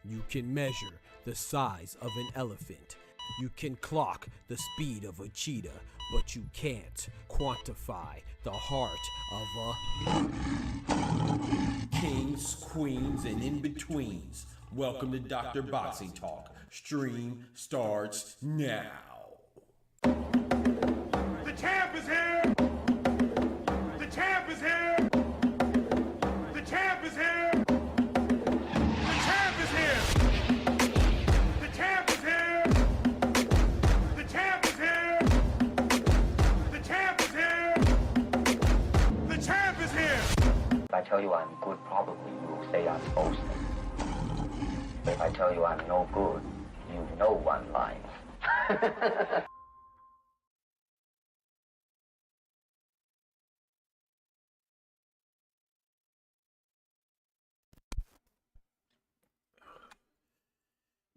You can measure the size of an elephant. You can clock the speed of a cheetah, but you can't quantify the heart of a... Kings, queens, and in-betweens. Welcome to Dr. Boxing Talk. Stream starts now. The champ is here! The champ is here! The champ is here! The champ is here! The champ is here! The champ is here! The champ is here! The champ is here! If I tell you I'm good, probably you will say I'm boasting. But if I tell you I'm no good, you know one line.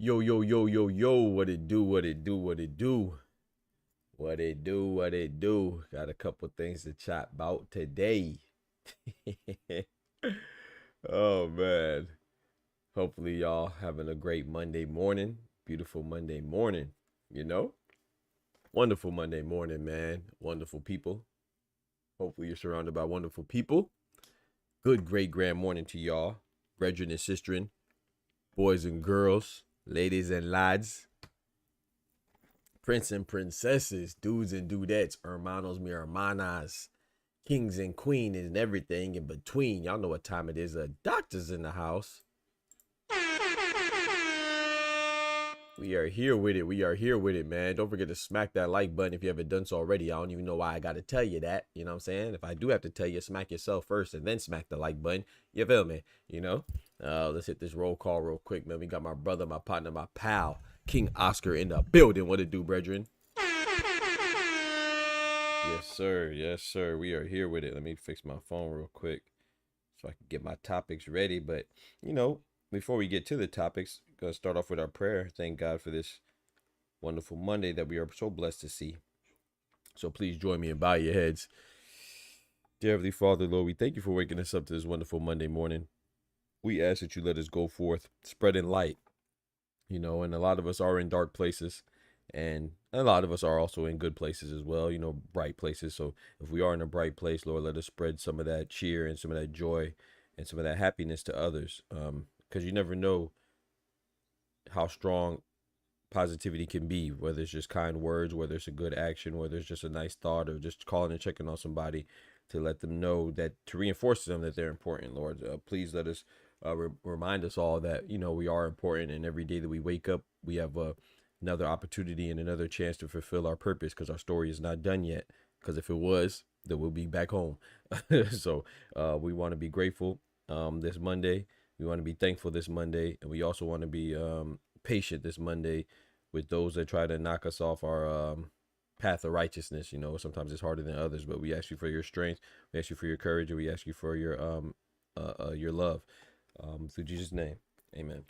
Yo, yo, yo, yo, yo, what it do, what it do, what it do. What it do, what it do. Got a couple things to chat about today. Oh, man. Hopefully y'all having a great Monday morning. Beautiful Monday morning, you know? Wonderful Monday morning, man. Wonderful people. Hopefully you're surrounded by wonderful people. Good, great, grand morning to y'all. Brethren and sisterin, boys and girls, ladies and lads, prince and princesses, dudes and dudettes, hermanos, mi hermanas, kings and queens, and everything in between. Y'all know what time it is. Doctors in the house. We are here with it. We are here with it, man. Don't forget to smack that like button if you haven't done so already. I don't even know why I got to tell you that. You know what I'm saying? If I do have to tell you, smack yourself first and then smack the like button. You feel me? You know? Let's hit this roll call real quick, man. We got my brother, my partner, my pal, King Oscar in the building. What it do, brethren? Yes, sir. Yes, sir. We are here with it. Let me fix my phone real quick so I can get my topics ready. But, you know, before we get to the topics, going to start off with our prayer. Thank God for this wonderful Monday that we are so blessed to see. So please join me and bow your heads. Dear Heavenly Father, Lord, we thank you for waking us up to this wonderful Monday morning. We ask that you let us go forth, spreading light, you know, and a lot of us are in dark places, and a lot of us are also in good places as well, you know, bright places. So if we are in a bright place, Lord, let us spread some of that cheer and some of that joy and some of that happiness to others, because you never know how strong positivity can be, whether it's just kind words, whether it's a good action, whether it's just a nice thought, or just calling and checking on somebody to let them know that, to reinforce to them that they're important. Lord, please let us remind us all that, you know, we are important, and every day that we wake up, we have another opportunity and another chance to fulfill our purpose, because our story is not done yet, because if it was, then we'll be back home. So we want to be grateful this Monday. We want to be thankful this Monday, and we also want to be patient this Monday with those that try to knock us off our path of righteousness. You know, sometimes it's harder than others, but we ask you for your strength, we ask you for your courage, and we ask you for your love, through Jesus' name. Amen.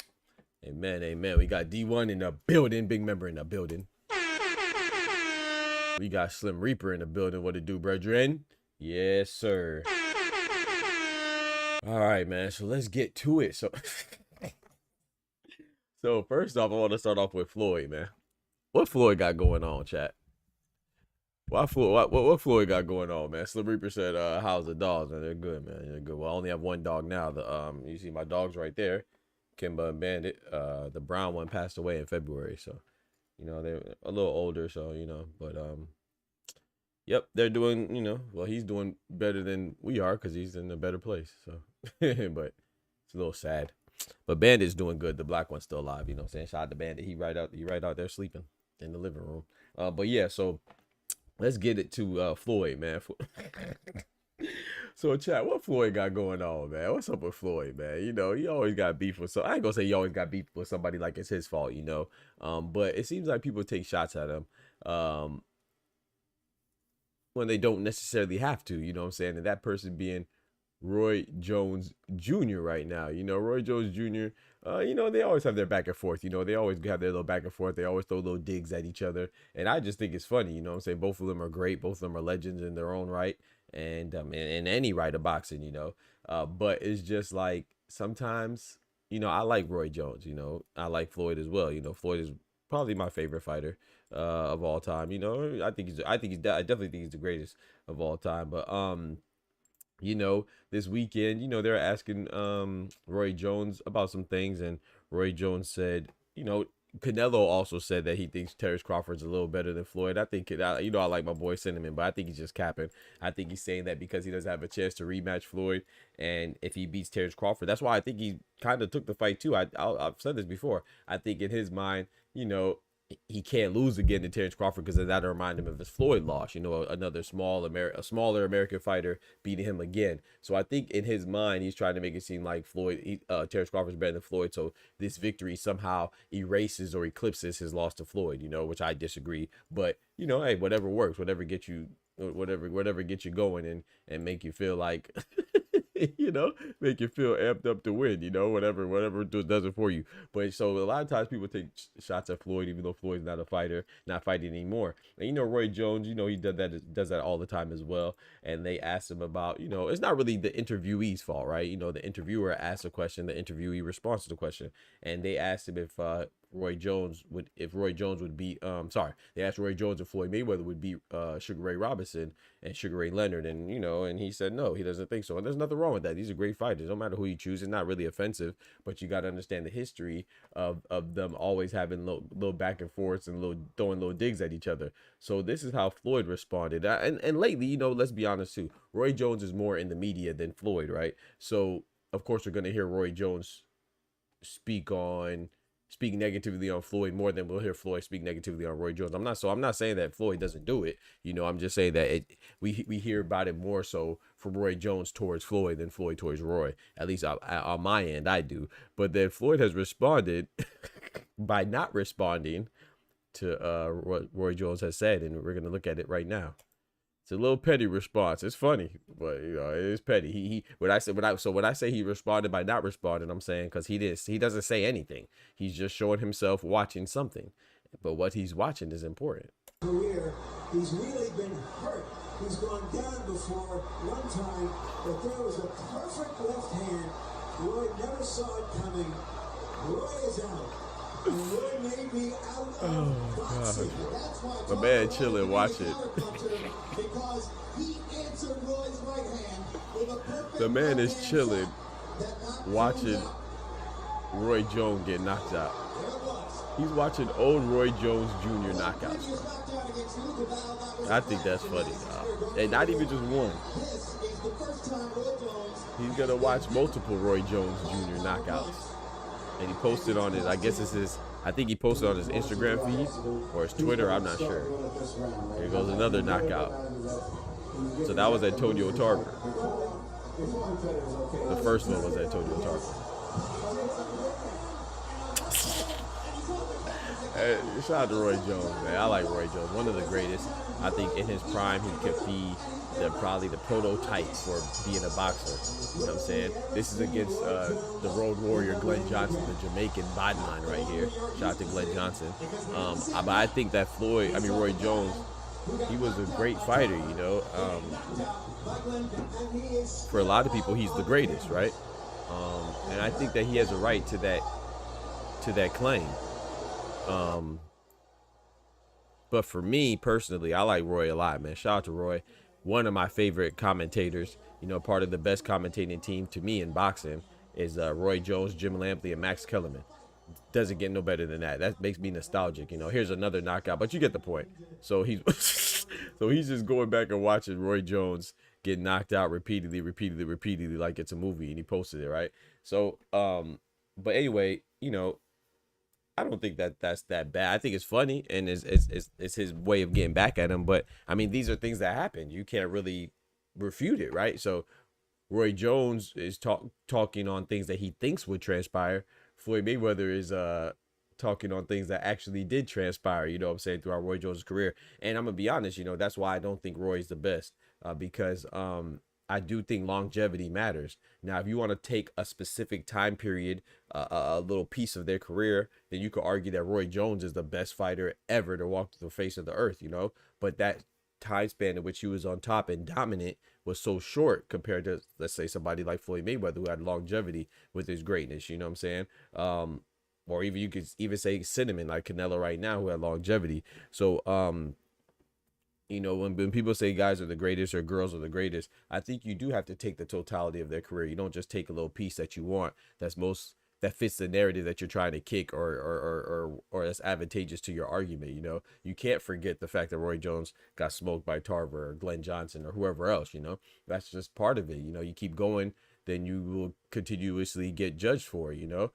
Amen. Amen. We got D1 in the building, big member in the building. We got Slim Reaper in the building. What it do, brethren? Yes, sir. All right, man. So let's get to it. So, so first off, I want to start off with Floyd, man. What Floyd got going on, chat? What Floyd got going on, man? Slim Reaper said, how's the dogs? Man, they're good, man. They're good. Well, I only have one dog now. You see my dogs right there, Kimba and Bandit. The brown one passed away in February, so you know they're a little older, so you know, but yep, they're doing, you know, well, he's doing better than we are because he's in a better place. So, but it's a little sad. But Bandit's doing good. The black one's still alive. You know what I'm saying? Shout out to Bandit. He right out there sleeping in the living room. But yeah, so let's get it to Floyd, man. So chat, what Floyd got going on, man? What's up with Floyd, man? You know, he always got beef with, so I ain't gonna say he always got beef with somebody like it's his fault, you know. But it seems like people take shots at him when they don't necessarily have to, you know what I'm saying? And that person being Roy Jones Jr. right now. You know, Roy Jones Jr., you know, they always have their back and forth. You know, they always have their little back and forth. They always throw little digs at each other. And I just think it's funny, you know what I'm saying? Both of them are great. Both of them are legends in their own right. And in any right of boxing, you know. But it's just like sometimes, you know, I like Roy Jones, you know. I like Floyd as well. You know, Floyd is probably my favorite fighter of all time. You know, I definitely think he's the greatest of all time. But you know, this weekend, you know, they're asking Roy Jones about some things, and Roy Jones said, you know, Canelo also said that he thinks Terrence Crawford's a little better than Floyd. I think, you know, I like my boy Cinnamon, but I think he's just capping. I think he's saying that because he doesn't have a chance to rematch Floyd, and if he beats Terrence Crawford, that's why I think he kind of took the fight too. I've said this before. I think in his mind, you know, he can't lose again to Terrence Crawford because that'll remind him of his Floyd loss. You know, another smaller American fighter beating him again. So I think in his mind, he's trying to make it seem like Terrence Crawford's better than Floyd. So this victory somehow erases or eclipses his loss to Floyd. You know, which I disagree. But you know, hey, whatever works, whatever gets you going and make you feel like. You know, make you feel amped up to win, you know, whatever does it for you. But so a lot of times people take shots at Floyd, even though Floyd's not a fighter, not fighting anymore. And, you know, Roy Jones, you know, he does that all the time as well. And they asked him about, you know, it's not really the interviewee's fault, right? You know, the interviewer asks a question, the interviewee responds to the question. And they asked him if Roy Jones would beat they asked Roy Jones if Floyd Mayweather would beat Sugar Ray Robinson and Sugar Ray Leonard, and you know, and he said no, he doesn't think so. And there's nothing wrong with that. These are great fighters. No matter who you choose, it's not really offensive, but you got to understand the history of them always having little back and forths and throwing little digs at each other. So this is how Floyd responded. And lately, you know, let's be honest too, Roy Jones is more in the media than Floyd, right? So of course we're gonna hear Roy Jones speak negatively on Floyd more than we'll hear Floyd speak negatively on Roy Jones. I'm not saying that Floyd doesn't do it. You know, I'm just saying that we hear about it more so from Roy Jones towards Floyd than Floyd towards Roy. At least on my end, I do. But then Floyd has responded by not responding to what Roy Jones has said, and we're gonna look at it right now. It's a little petty response. It's funny, but you know, it is petty. When I say he responded by not responding, I'm saying because he doesn't say anything. He's just showing himself watching something, but what he's watching is important. Career, he's really been hurt. He's gone down before one time, but there was a perfect left hand. Roy never saw it coming. Roy is out. Roy may be out of boxing. That's why my man chilling, watch it. Because he answered Roy's right hand with a perfect the man is chilling, watching Roy Jones get knocked out. He's watching old Roy Jones Jr. knockouts. I think that's funny, and not even just one. He's gonna watch multiple Roy Jones Jr. knockouts. And he posted on his, I think he posted on his Instagram feed or his Twitter, I'm not sure. Here goes another knockout. So that was Antonio Tarver. The first one was Antonio Tarver. Hey, shout out to Roy Jones, man. I like Roy Jones, one of the greatest. I think in his prime, he could be probably the prototype for being a boxer. You know what I'm saying? This is against the Road Warrior Glenn Johnson, the Jamaican bodman right here. Shout out to Glenn Johnson. But I think that Roy Jones, he was a great fighter, you know. For a lot of people, he's the greatest, right? And I think that he has a right to that claim. But for me personally, I like Roy a lot, man. Shout out to Roy, one of my favorite commentators. You know, part of the best commentating team to me in boxing is Roy Jones, Jim Lampley, and Max Kellerman. Doesn't get no better than that. That makes me nostalgic. You know, here's another knockout, but you get the point. So he's just going back and watching Roy Jones get knocked out repeatedly, like it's a movie, and he posted it, right? So, but anyway, you know, I don't think that's that bad. I think it's funny, and it's his way of getting back at him. But I mean, these are things that happen. You can't really refute it, right? So Roy Jones is talking on things that he thinks would transpire. Floyd Mayweather is talking on things that actually did transpire, you know what I'm saying, throughout Roy Jones' career. And I'm gonna be honest, you know, that's why I don't think Roy's the best, because I do think longevity matters. Now, if you want to take a specific time period, a little piece of their career, then you could argue that Roy Jones is the best fighter ever to walk the face of the earth, you know. But that time span in which he was on top and dominant was so short compared to, let's say, somebody like Floyd Mayweather, who had longevity with his greatness, you know what I'm saying? Or even you could even say Cinnamon, like Canelo right now, who had longevity. So, you know, when people say guys are the greatest or girls are the greatest, I think you do have to take the totality of their career. You don't just take a little piece that you want that fits the narrative that you're trying to kick or that's advantageous to your argument. You know, you can't forget the fact that Roy Jones got smoked by Tarver or Glenn Johnson or whoever else. You know, that's just part of it. You know, you keep going, then you will continuously get judged for it, you know.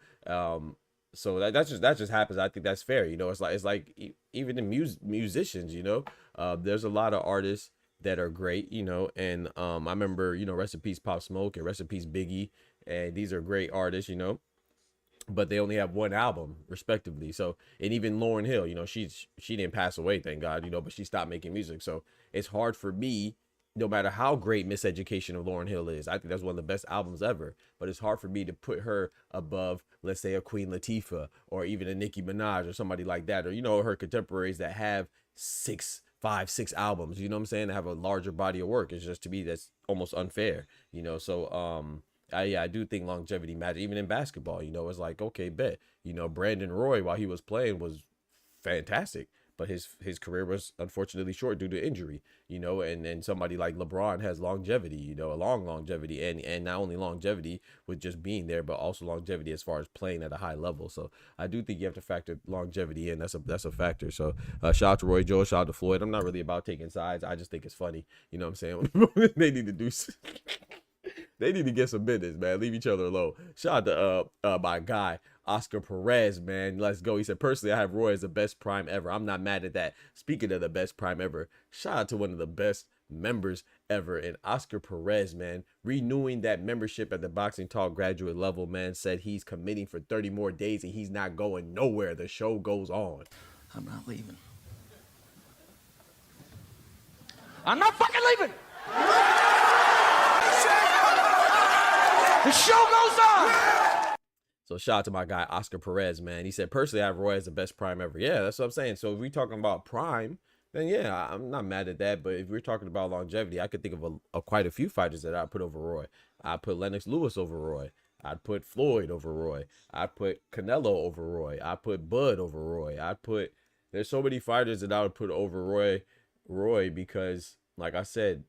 So that just happens. I think that's fair. You know, it's like even the musicians, you know, there's a lot of artists that are great, you know, and I remember, you know, rest in peace Pop Smoke and rest in peace Biggie, and these are great artists, you know, but they only have one album respectively. So, and even Lauryn Hill, you know, she didn't pass away, thank God, you know, but she stopped making music. So it's hard for me, no matter how great Miseducation of Lauryn Hill is, I think that's one of the best albums ever, but it's hard for me to put her above, let's say, a Queen Latifah or even a Nicki Minaj or somebody like that, or, you know, her contemporaries that have 5, 6 albums, you know what I'm saying, that have a larger body of work. It's just, to me, that's almost unfair, you know. So I do think longevity matters, even in basketball. You know, it's like, okay, bet, you know, Brandon Roy, while he was playing, was fantastic, but his career was unfortunately short due to injury, you know. And then somebody like LeBron has longevity, you know, a long longevity, and not only longevity with just being there, but also longevity as far as playing at a high level. So I do think you have to factor longevity in. That's a factor. So shout out to Roy Jones, shout out to Floyd. I'm not really about taking sides. I just think it's funny, you know what I'm saying. They need to do they need to get some business, man. Leave each other alone. Shout out to my guy Oscar Perez, man. Let's go. He said, personally, I have Roy as the best prime ever. I'm not mad at that. Speaking of the best prime ever, shout out to one of the best members ever, and Oscar Perez, man, renewing that membership at the Boxing Talk graduate level, man. Said he's committing for 30 more days and he's not going nowhere. The show goes on. I'm not leaving. I'm not fucking leaving. The show goes on. So shout out to my guy Oscar Perez, man. He said, personally, I have Roy as the best prime ever. Yeah, that's what I'm saying. So if we're talking about prime, then yeah, I'm not mad at that. But if we're talking about longevity, I could think of quite a few fighters that I put over Roy. I put Lennox Lewis over Roy. I'd put Floyd over Roy. I put Canelo over Roy. I put Bud over Roy. There's so many fighters that I would put over Roy because, like I said,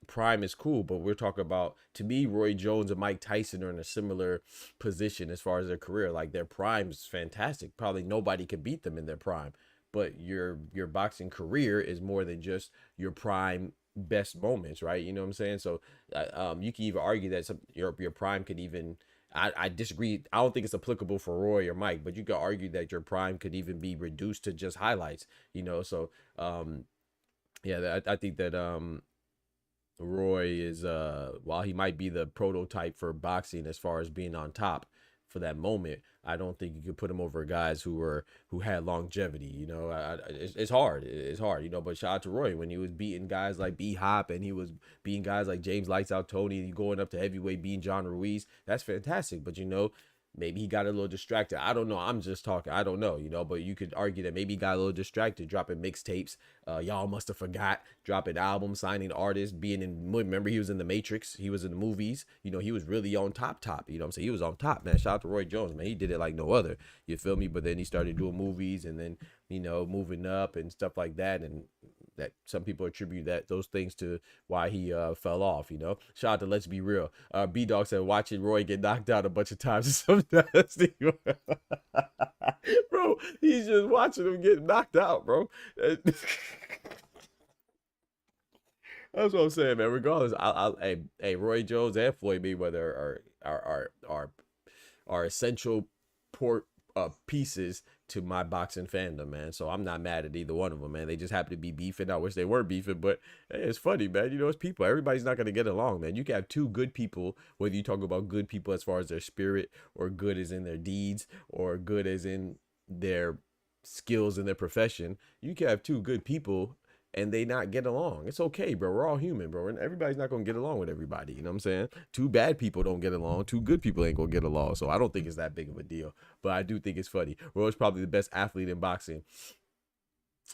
prime is cool, but we're talking about, to me, Roy Jones and Mike Tyson are in a similar position as far as their career. Like, their prime is fantastic. Probably nobody could beat them in their prime, but your boxing career is more than just your prime best moments, right? You know what I'm saying? So you can even argue that your prime could even, I disagree. I don't think it's applicable for Roy or Mike, but you could argue that your prime could even be reduced to just highlights, you know? So yeah, I think that Roy is while he might be the prototype for boxing as far as being on top for that moment, I don't think you could put him over guys who had longevity. You know, it's hard. It's hard. You know, but shout out to Roy when he was beating guys like B Hop and he was beating guys like James Lights Out Tony, going up to heavyweight, beating John Ruiz. That's fantastic. But you know, maybe he got a little distracted. I don't know. I'm just talking. I don't know, you know, but you could argue that maybe he got a little distracted, dropping mixtapes. Y'all must have forgot, dropping albums, signing artists, being in, remember he was in the Matrix. He was in the movies. You know, he was really on top. You know what I'm saying? He was on top, man. Shout out to Roy Jones, man. He did it like no other. You feel me? But then he started doing movies and then, you know, moving up and stuff like that. And that some people attribute those things to why he fell off, you know. Shout out to Let's Be Real. B-Dog said watching Roy get knocked out a bunch of times is sometimes bro, he's just watching him get knocked out, bro. That's what I'm saying, man. Regardless, hey, Roy Jones and Floyd Mayweather are essential pieces to my boxing fandom, man. So I'm not mad at either one of them, man. They just happen to be beefing. I wish they weren't beefing, but hey, it's funny, man. You know, it's people. Everybody's not going to get along, man. You can have two good people, whether you talk about good people as far as their spirit or good as in their deeds or good as in their skills in their profession. You can have two good people and they not get along. It's okay, bro. We're all human, bro. And everybody's not going to get along with everybody. You know what I'm saying? Two bad people don't get along. Two good people ain't going to get along. So I don't think it's that big of a deal. But I do think it's funny. Roy's probably the best athlete in boxing.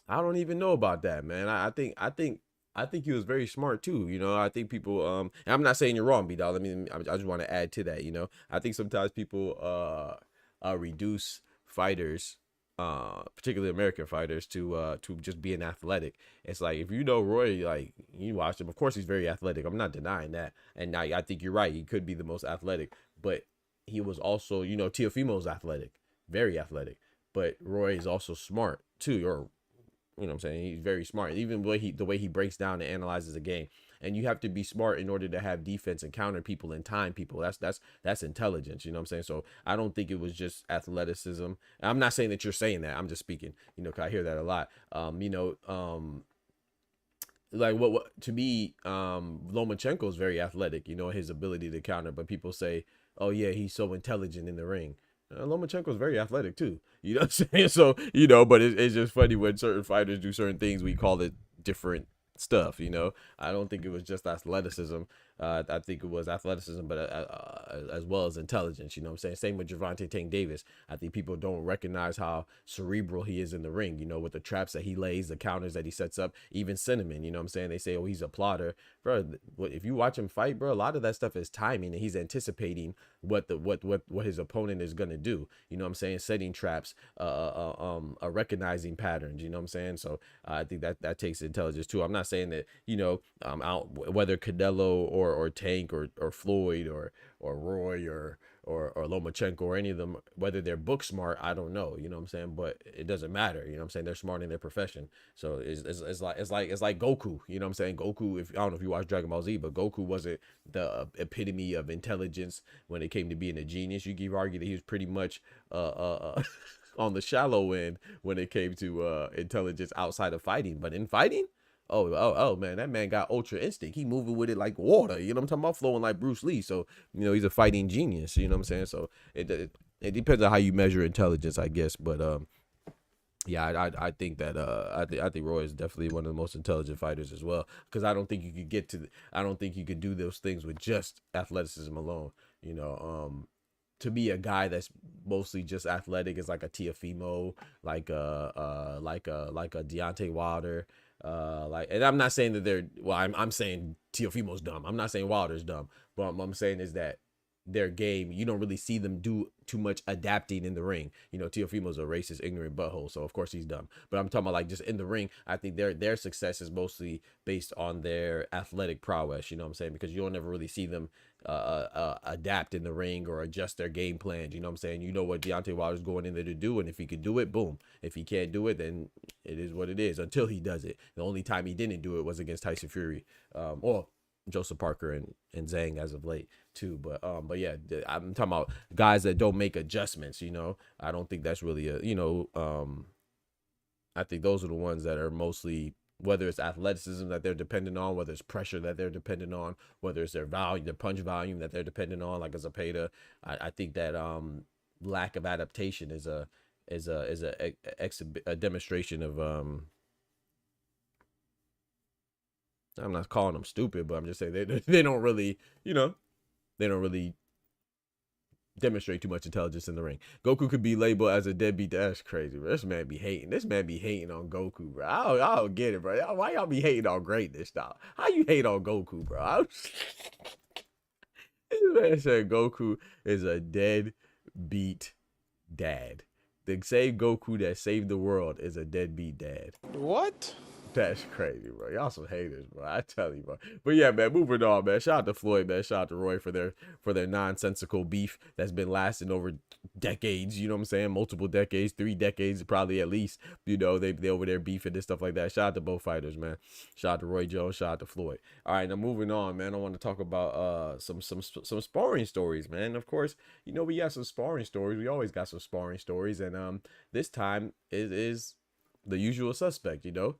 I don't even know about that, man. I think he was very smart too. You know, I think people, and I'm not saying you're wrong, B-Dog. I mean, I just want to add to that, you know. I think sometimes people reduce fighters, particularly American fighters, to just being athletic. It's like, if you know Roy, like, you watch him, of course he's very athletic. I'm not denying that. And I think you're right. He could be the most athletic, but he was also, you know, Teofimo's athletic, very athletic, but Roy is also smart too, or, you know what I'm saying? He's very smart. Even the way he breaks down and analyzes a game. And you have to be smart in order to have defense and counter people and time people. That's intelligence. You know what I'm saying? So I don't think it was just athleticism. I'm not saying that you're saying that. I'm just speaking. You know, 'cause I hear that a lot. You know, like what to me, Lomachenko is very athletic. You know, his ability to counter. But people say, oh yeah, he's so intelligent in the ring. Lomachenko is very athletic too. You know what I'm saying? So, you know, but it's just funny when certain fighters do certain things, we call it different stuff. You know, I don't think it was just athleticism. I think it was athleticism, but as well as intelligence. You know what I'm saying? Same with Gervonta Tank Davis. I think people don't recognize how cerebral he is in the ring, you know, with the traps that he lays, the counters that he sets up, even Cinnamon. You know what I'm saying? They say, oh, he's a plotter. Bro, if you watch him fight, bro, a lot of that stuff is timing, and he's anticipating what his opponent is going to do. You know what I'm saying? Setting traps, recognizing patterns. You know what I'm saying? So I think that takes intelligence too. I'm not saying that, you know, whether Canelo or Tank or Floyd or Roy or Lomachenko or any of them, whether they're book smart, I don't know. You know what I'm saying? But it doesn't matter. You know what I'm saying? They're smart in their profession. So it's like Goku. You know what I'm saying? Goku, I don't know if you watch Dragon Ball Z, but Goku wasn't the epitome of intelligence when it came to being a genius. You could argue that he was pretty much on the shallow end when it came to intelligence outside of fighting. But in fighting, oh man, that man got ultra instinct. He moving with it like water. You know what I'm talking about? Flowing like Bruce Lee. So, you know, he's a fighting genius. You know what I'm saying? So it depends on how you measure intelligence, I guess. But yeah, I think that I think Roy is definitely one of the most intelligent fighters as well. Because I don't think you could I don't think you could do those things with just athleticism alone. You know, to be a guy that's mostly just athletic is like a Teofimo, like a Deontay Wilder. And I'm not saying that I'm saying Teofimo's dumb. I'm not saying Wilder's dumb, but what I'm saying is that their game, you don't really see them do too much adapting in the ring. You know, Teofimo's a racist, ignorant butthole, so of course he's dumb. But I'm talking about like just in the ring. I think their success is mostly based on their athletic prowess. You know what I'm saying? Because you don't ever really see them adapt in the ring or adjust their game plans. You know what I'm saying? You know what Deontay Wilder's going in there to do, and if he could do it, boom. If he can't do it, then it is what it is until he does it. The only time he didn't do it was against Tyson Fury, or Joseph Parker and Zhang as of late too. But yeah, I'm talking about guys that don't make adjustments. You know, I don't think that's really I think those are the ones that are mostly whether it's athleticism that they're dependent on, whether it's pressure that they're dependent on, whether it's their volume, their punch volume that they're dependent on, like a Zepeda. I think that lack of adaptation is a demonstration of I'm not calling them stupid, but I'm just saying they don't really, they don't really demonstrate too much intelligence in the ring. Goku could be labeled as a deadbeat. That's crazy, bro. This man be hating. This man be hating on Goku, bro. I don't get it, bro. Why y'all be hating on greatness, dog? How you hate on Goku, bro? This man said Goku is a deadbeat dad. The same Goku that saved the world is a deadbeat dad. What? That's crazy, bro. Y'all some haters, bro. I tell you, bro. But yeah, man, moving on, man. Shout out to Floyd, man. Shout out to Roy for their nonsensical beef that's been lasting over decades. You know what I'm saying? Multiple decades, 3 decades, probably at least. You know, they over there beefing and stuff like that. Shout out to both fighters, man. Shout out to Roy Jones. Shout out to Floyd. All right, now moving on, man. I want to talk about some sparring stories, man. Of course, you know we got some sparring stories. We always got some sparring stories, and this time it is the usual suspect. You know.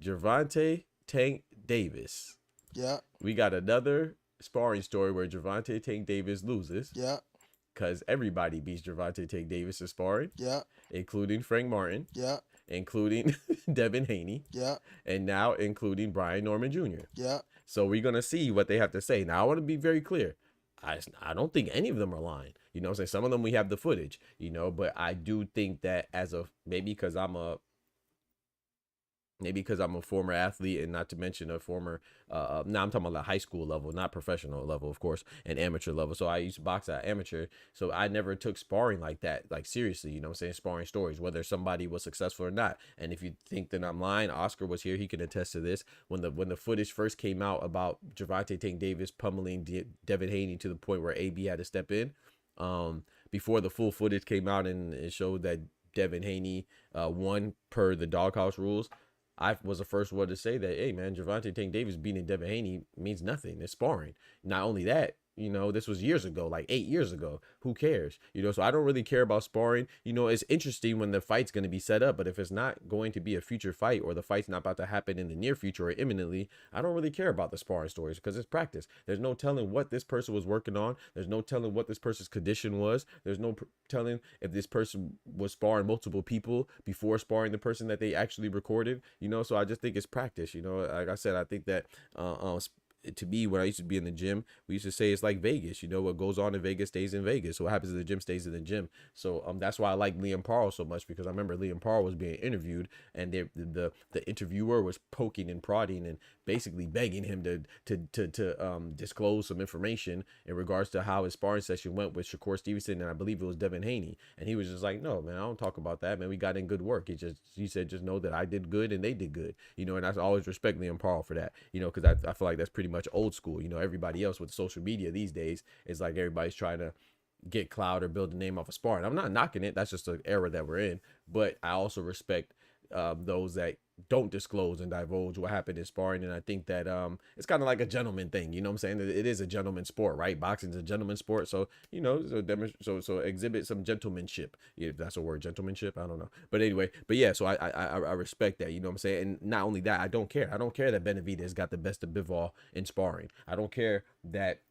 Gervonta Tank Davis. Yeah. We got another sparring story where Gervonta Tank Davis loses. Yeah. Because everybody beats Gervonta Tank Davis in sparring. Yeah. Including Frank Martin. Yeah. Including Devin Haney. Yeah. And now including Brian Norman Jr. Yeah. So we're going to see what they have to say. Now, I want to be very clear. I don't think any of them are lying. You know what I'm saying? Some of them we have the footage, you know, but I do think that maybe because I'm a former athlete, and not to mention a former, now I'm talking about the high school level, not professional level, of course, and amateur level. So I used to box at amateur. So I never took sparring like that, like seriously, you know what I'm saying? Sparring stories, whether somebody was successful or not. And if you think that I'm lying, Oscar was here. He can attest to this. When the footage first came out about Gervonta Tank Davis pummeling Devin Haney to the point where AB had to step in, before the full footage came out and it showed that Devin Haney won per the doghouse rules, I was the first one to say that, hey, man, Gervonta Tank Davis beating Devin Haney means nothing. It's sparring. Not only that, you know, this was years ago, like 8 years ago. Who cares? You know, so I don't really care about sparring. You know, it's interesting when the fight's going to be set up, but if it's not going to be a future fight or the fight's not about to happen in the near future or imminently, I don't really care about the sparring stories because it's practice. There's no telling what this person was working on. There's no telling what this person's condition was. There's no telling if this person was sparring multiple people before sparring the person that they actually recorded, you know, so I just think it's practice. You know, like I said, I think that to me, when I used to be in the gym, we used to say it's like Vegas. You know, what goes on in Vegas stays in Vegas. So what happens in the gym stays in the gym. So that's why I like Liam Parle so much, because I remember Liam Parle was being interviewed, and the interviewer was poking and prodding and basically begging him to disclose some information in regards to how his sparring session went with Shakur Stevenson, and I believe it was Devin Haney. And he was just like, no, man, I don't talk about that, man. We got in good work. He said, just know that I did good and they did good. You know, and I always respect Liam Parle for that, you know, because I feel like that's pretty much old school. You know, everybody else with social media these days is like everybody's trying to get clout or build a name off of sparring. I'm not knocking it. That's just the era that we're in. But I also respect those that don't disclose and divulge what happened in sparring. And I think that it's kind of like a gentleman thing. You know what I'm saying? It is a gentleman sport, right? Boxing's a gentleman sport. So, you know, so exhibit some gentlemanship. If that's a word, gentlemanship. I don't know. But anyway, but yeah, so I respect that. You know what I'm saying? And not only that, I don't care. I don't care that Benavidez got the best of Bivol in sparring. I don't care that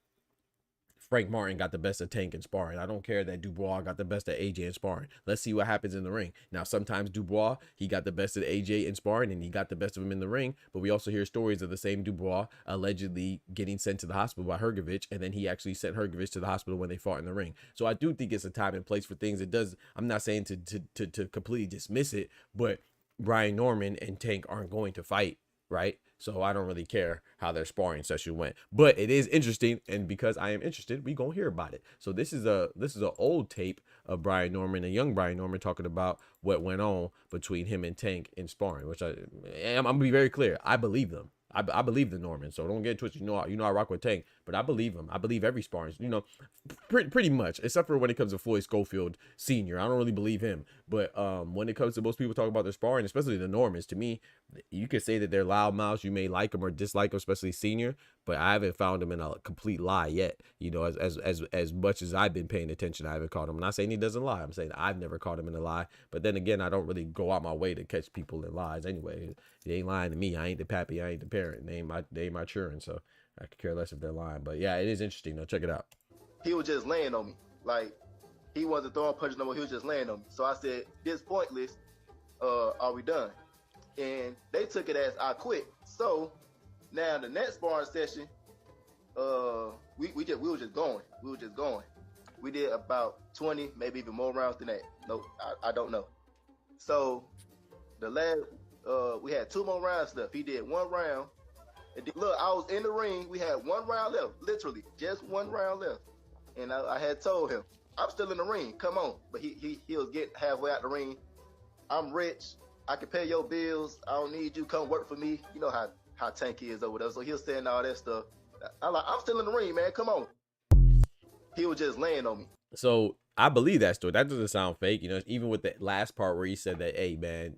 Frank Martin got the best of Tank in sparring. I don't care that Dubois got the best of AJ in sparring. Let's see what happens in the ring. Now, sometimes Dubois, he got the best of AJ in sparring and he got the best of him in the ring. But we also hear stories of the same Dubois allegedly getting sent to the hospital by Hrgovic, and then he actually sent Hrgovic to the hospital when they fought in the ring. So I do think it's a time and place for things. It does. I'm not saying to completely dismiss it, but Brian Norman and Tank aren't going to fight, right? So I don't really care how their sparring session went, but it is interesting, and because I am interested, we gonna hear about it. So this is a old tape of Brian Norman, a young Brian Norman, talking about what went on between him and Tank in sparring. Which I'm gonna be very clear. I believe them. I believe the Norman. So don't get twisted. You know I rock with Tank, but I believe him. I believe every sparring, you know, pretty much, except for when it comes to Floyd Schofield Sr. I don't really believe him. But when it comes to most people talk about their sparring, especially the Normans, to me, you could say that they're loudmouths. You may like them or dislike them, especially Senior, but I haven't found them in a complete lie yet. You know, as much as I've been paying attention, I haven't caught him. I'm not saying he doesn't lie. I'm saying I've never caught him in a lie. But then again, I don't really go out my way to catch people in lies anyway. They ain't lying to me. I ain't the pappy. I ain't the parent. They ain't my children. So I could care less if they're lying. But yeah, it is interesting though. Check it out. He was just laying on me. Like, he wasn't throwing punches no more. He was just laying on me. So I said, this pointless. Are we done? And they took it as I quit. So now the next sparring session, we were just going. We were just going. We did about 20, maybe even more rounds than that. No, I don't know. So the last, we had 2 more rounds left. He did 1 round. And look, I was in the ring. We had 1 round left, literally just 1 round left. And I had told him, I'm still in the ring. Come on. But he was getting halfway out the ring. I'm rich. I can pay your bills. I don't need you. Come work for me. You know how Tank is over there. So he was saying all that stuff. I'm like, I'm still in the ring, man. Come on. He was just laying on me. So I believe that story. That doesn't sound fake. You know, even with the last part where he said that, hey, man,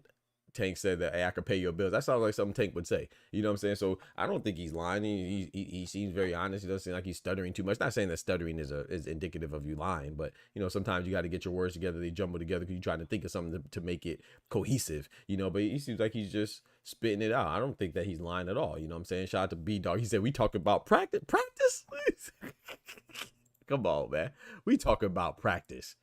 Tank said that, hey, I could pay your bills. That sounds like something Tank would say. You know what I'm saying? So I don't think he's lying. He seems very honest. He doesn't seem like he's stuttering too much. Not saying that stuttering is indicative of you lying, but, you know, sometimes you got to get your words together. They jumble together because you're trying to think of something to make it cohesive, you know, but he seems like he's just spitting it out. I don't think that he's lying at all. You know what I'm saying? Shout out to B-Dog. He said, we talk about practice. Come on, man. We talk about practice.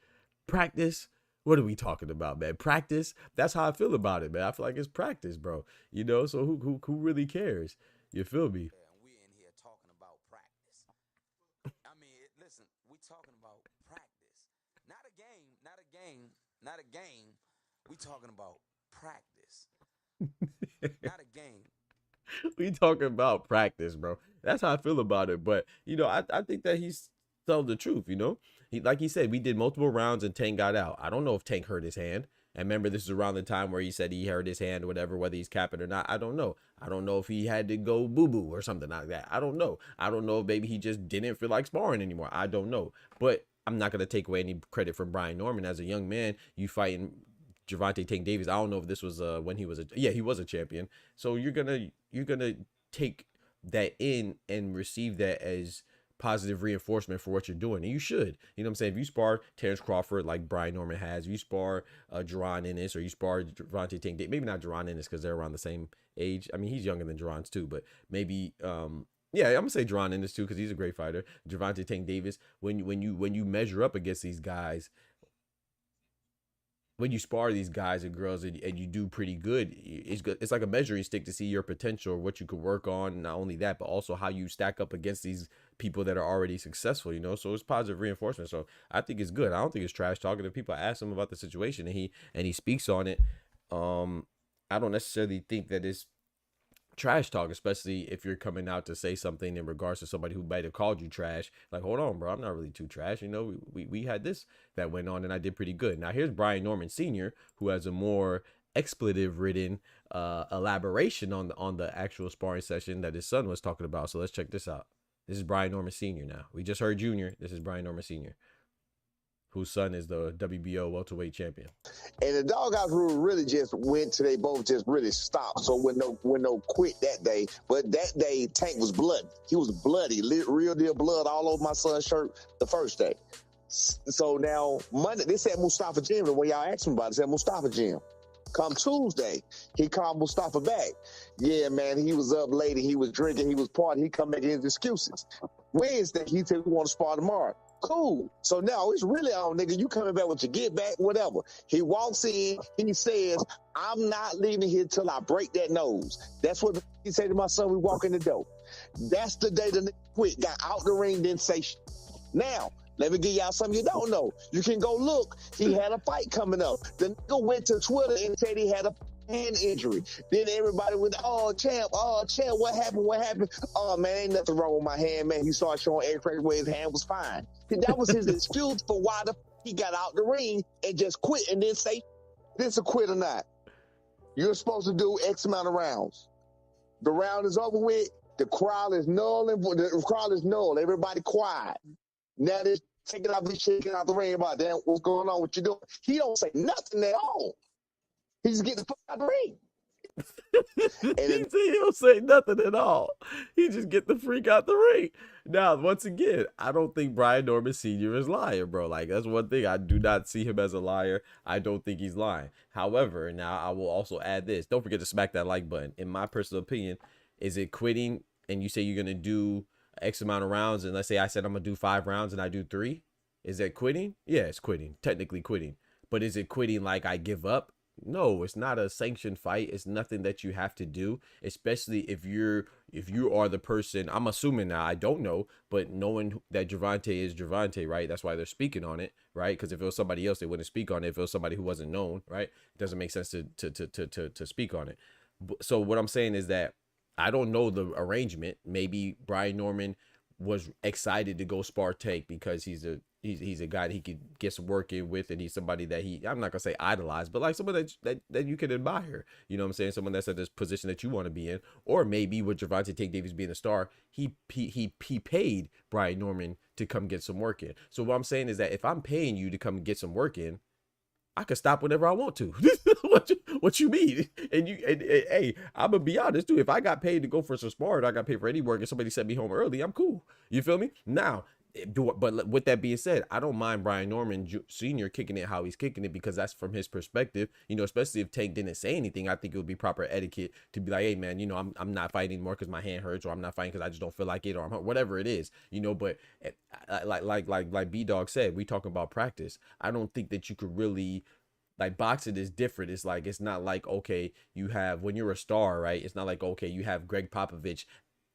What are we talking about, man? Practice? That's how I feel about it, man. I feel like it's practice, bro. You know, so who really cares? You feel me? We in here talking about practice. I mean, listen, we talking about practice. Not a game. We talking about practice. Not a game. We talking about practice, bro. That's how I feel about it. But, you know, I think that he's telling the truth, you know? Like he said, we did multiple rounds and Tank got out. I don't know if Tank hurt his hand. And remember, this is around the time where he said he hurt his hand or whatever, whether he's capping or not. I don't know. I don't know if he had to go boo-boo or something like that. I don't know. I don't know if maybe he just didn't feel like sparring anymore. I don't know. But I'm not going to take away any credit from Brian Norman. As a young man, you fighting Gervonta Tank Davis. I don't know if this was when he was he was a champion. So you're gonna take that in and receive that as positive reinforcement for what you're doing, and you should. You know what I'm saying? If you spar Terrence Crawford like Brian Norman has, if you spar Jaron Ennis, or you spar Gervonta Tank Davis, maybe not Jaron Ennis because they're around the same age. I mean, he's younger than Jaron's too, but maybe yeah, I'm gonna say Jaron Ennis too because he's a great fighter. Gervonta Tank Davis. When you measure up against these guys, when you spar these guys and girls and you do pretty good, it's like a measuring stick to see your potential or what you could work on. Not only that, but also how you stack up against these people that are already successful, you know? So it's positive reinforcement. So I think it's good. I don't think it's trash talking. If people ask him about the situation and he speaks on it, I don't necessarily think that it's trash talk, especially if you're coming out to say something in regards to somebody who might have called you trash. Like, hold on, bro, I'm not really too trash. You know, we had this that went on and I did pretty good. Now here's Brian Norman Sr., who has a more expletive ridden elaboration on the actual sparring session that his son was talking about. So let's check this out. This is Brian Norman Sr. now. We just heard Junior. This is Brian Norman Sr., whose son is the WBO welterweight champion. And the doghouse rule really just went to they both just really stopped. So when no quit that day, but that day Tank was bloody. He was bloody, real deal blood all over my son's shirt the first day. So now Monday they said Mustafa Gym. The way y'all asked him about it, they said Mustafa Gym. Come Tuesday, he called Mustafa back. Yeah, man, he was up late. He was drinking. He was partying. He come making his excuses. Wednesday, he said we want to spar tomorrow. Cool. So now it's really on, nigga. You coming back with your get back, whatever. He walks in. He says, I'm not leaving here till I break that nose. That's what he said to my son. We walk in the door. That's the day the nigga quit. Got out the ring, didn't say shit. Now, let me give y'all something you don't know. You can go look. He had a fight coming up. The nigga went to Twitter and said he had a hand injury. Then everybody went, oh, champ, what happened? Oh, man, ain't nothing wrong with my hand, man. He started showing x-rays where his hand was fine. That was his excuse for why he got out the ring and just quit and then say, this a quit or not. You're supposed to do X amount of rounds. The round is over with. The crowd is null. The crowd is null. Everybody quiet. Now they're taking out this shit, out the ring about damn what's going on, what you doing. He don't say nothing at all. He just get the fuck out the ring. He don't say nothing at all. He just get the freak out the ring. Now, once again, I don't think Brian Norman Sr. is lying, bro. Like, that's one thing. I do not see him as a liar. I don't think he's lying. However, now I will also add this. Don't forget to smack that like button. In my personal opinion, is it quitting and you say you're going to do X amount of rounds, and let's say I said I'm going to do 5 rounds and I do 3? Is that quitting? Yeah, it's quitting. Technically quitting. But is it quitting like I give up? No, it's not a sanctioned fight. It's nothing that you have to do, especially if you are the person. I'm assuming now, I don't know, but knowing that Gervonta is Gervonta, right? That's why they're speaking on it, right? Because if it was somebody else, they wouldn't speak on it. If it was somebody who wasn't known, right? It doesn't make sense to speak on it. So what I'm saying is that I don't know the arrangement. Maybe Brian Norman was excited to go spar Tank because he's a guy that he could get some work in with, and he's somebody that I'm not gonna say idolize, but like someone that you can admire. You know what I'm saying? Someone that's at this position that you want to be in. Or maybe with Gervonta Tank Davis being a star, he paid Brian Norman to come get some work in. So what I'm saying is that if I'm paying you to come get some work in, I can stop whenever I want to. what you mean? And hey, I'm gonna be honest too. If I got paid to go for some sport, I got paid for any work, and somebody sent me home early, I'm cool. You feel me? Now, but with that being said, I don't mind Brian Norman Sr. kicking it how he's kicking it, because that's from his perspective. You know, especially if Tank didn't say anything, I think it would be proper etiquette to be like, hey man, you know, I'm not fighting anymore because my hand hurts, or I'm not fighting because I just don't feel like it, or whatever it is. You know, but like B Dog said, we talking about practice. I don't think that you could really. Like, boxing is different. It's like, it's not like, okay, you have, when you're a star, right? It's not like, okay, you have Greg Popovich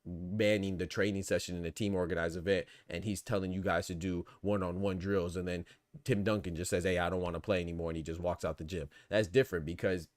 manning the training session in a team organized event, and he's telling you guys to do one-on-one drills, and then Tim Duncan just says, hey, I don't want to play anymore, and he just walks out the gym. That's different because,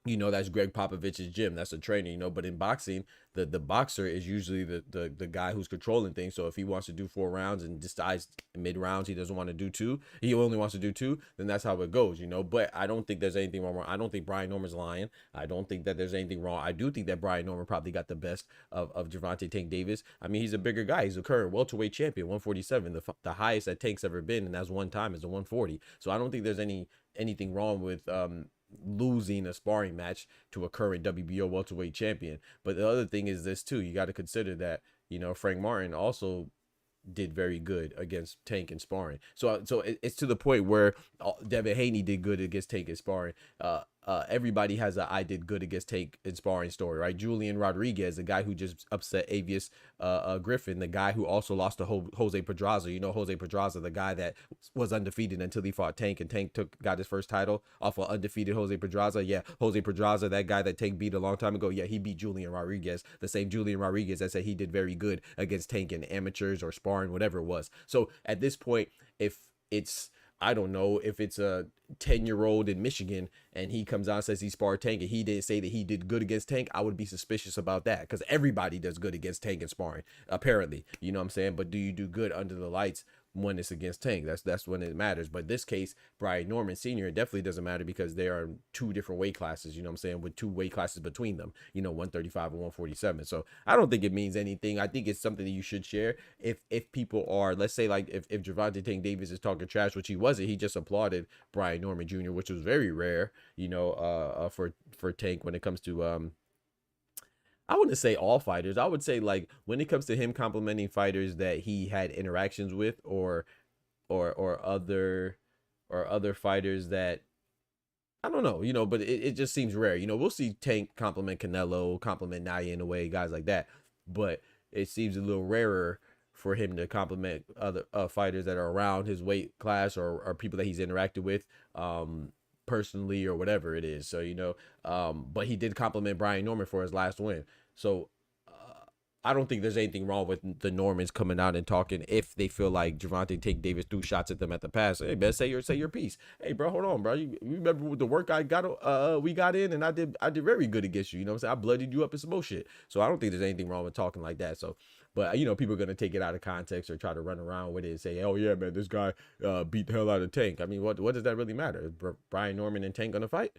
you know, that's Greg Popovich's gym. That's a trainer, you know. But in boxing, the boxer is usually the guy who's controlling things. So if he wants to do 4 rounds and decides mid rounds he doesn't want to do 2, he only wants to do 2, then that's how it goes, you know. But I don't think there's anything wrong. I don't think Brian Norman's lying. I don't think that there's anything wrong. I do think that Brian Norman probably got the best of Gervonta Tank Davis. I mean, he's a bigger guy. He's a current welterweight champion, 147, the highest that Tank's ever been, and that's one time is a 140. So I don't think there's anything wrong with losing a sparring match to a current WBO welterweight champion. But the other thing is this too, you got to consider that, you know, Frank Martin also did very good against Tank in sparring. So it's to the point where Devin Haney did good against Tank in sparring. Everybody has a I did good against Tank in sparring story, right? Julian Rodriguez, the guy who just upset Avius Griffin, the guy who also lost to Jose Pedraza. You know, Jose Pedraza, the guy that was undefeated until he fought Tank, and Tank got his first title off of undefeated Jose Pedraza. Yeah, Jose Pedraza, that guy that Tank beat a long time ago. Yeah, he beat Julian Rodriguez, the same Julian Rodriguez that said he did very good against Tank in amateurs or sparring, whatever it was. So at this point, if it's, I don't know, if it's a 10-year-old in Michigan and he comes out and says he sparred Tank and he didn't say that he did good against Tank, I would be suspicious about that, because everybody does good against Tank in sparring, apparently. You know what I'm saying? But do you do good under the lights when it's against Tank? That's when it matters. But this case, Brian Norman Sr., it definitely doesn't matter because they are 2 different weight classes, you know what I'm saying, with 2 weight classes between them, you know, 135 and 147. So I don't think it means anything. I think it's something that you should share. If people are, let's say, like if Gervonta Tank Davis is talking trash, which he wasn't, he just applauded Brian Norman Jr., which was very rare, you know, for Tank when it comes to I wouldn't say all fighters. I would say, like, when it comes to him complimenting fighters that he had interactions with, or other fighters that, I don't know, you know, but it just seems rare. You know, we'll see Tank compliment Canelo, compliment Naya in a way, guys like that, but it seems a little rarer for him to compliment other fighters that are around his weight class, or people that he's interacted with personally, or whatever it is. So, you know, but he did compliment Brian Norman for his last win. So I don't think there's anything wrong with the Normans coming out and talking if they feel like Gervonta Tank Davis threw shots at them at the pass. Hey, man, say your piece. Hey, bro, hold on, bro. You remember the work I got? We got in, and I did very good against you. You know what I'm saying? I bloodied you up in some bullshit. So I don't think there's anything wrong with talking like that. So, but you know, people are gonna take it out of context or try to run around with it and say, "Oh yeah, man, this guy beat the hell out of Tank." I mean, what does that really matter? Is Brian Norman and Tank gonna fight?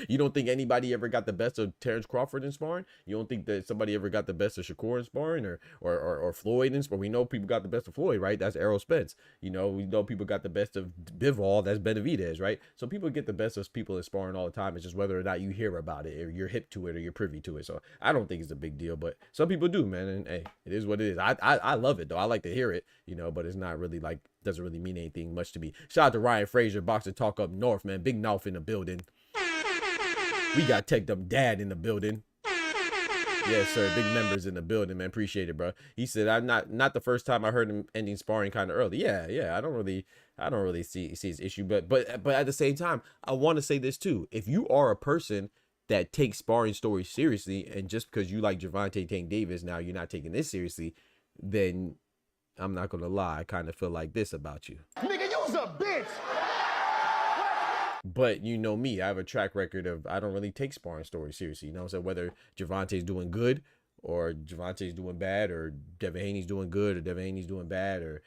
You don't think anybody ever got the best of Terrence Crawford in sparring? You don't think that somebody ever got the best of Shakur in sparring, or Floyd in sparring? We know people got the best of Floyd, right? That's Errol Spence. You know, we know people got the best of Bivol. That's Benavidez, right? So people get the best of people in sparring all the time. It's just whether or not you hear about it, or you're hip to it, or you're privy to it. So I don't think it's a big deal, but some people do, man. And hey, it is what it is. I love it though. I like to hear it, you know, but it's not really like, doesn't really mean anything much to me. Shout out to Ryan Frazier, Boxer Talk up north, man. Big mouth in the building. We got Tech Dumb Dad in the building. Yes, sir. Big members in the building, man. Appreciate it, bro. He said, "I'm not the first time I heard him ending sparring kind of early." Yeah. I don't really see his issue, but at the same time, I want to say this too. If you are a person that takes sparring stories seriously, and just because you like Gervonta Tank Davis, now you're not taking this seriously, then I'm not gonna lie, I kind of feel like this about you. Nigga, you's a bitch. But you know me, I have a track record of, I don't really take sparring stories seriously. You know what I'm saying? Whether Gervonta's doing good or Gervonta's doing bad, or Devin Haney's doing good or Devin Haney's doing bad, or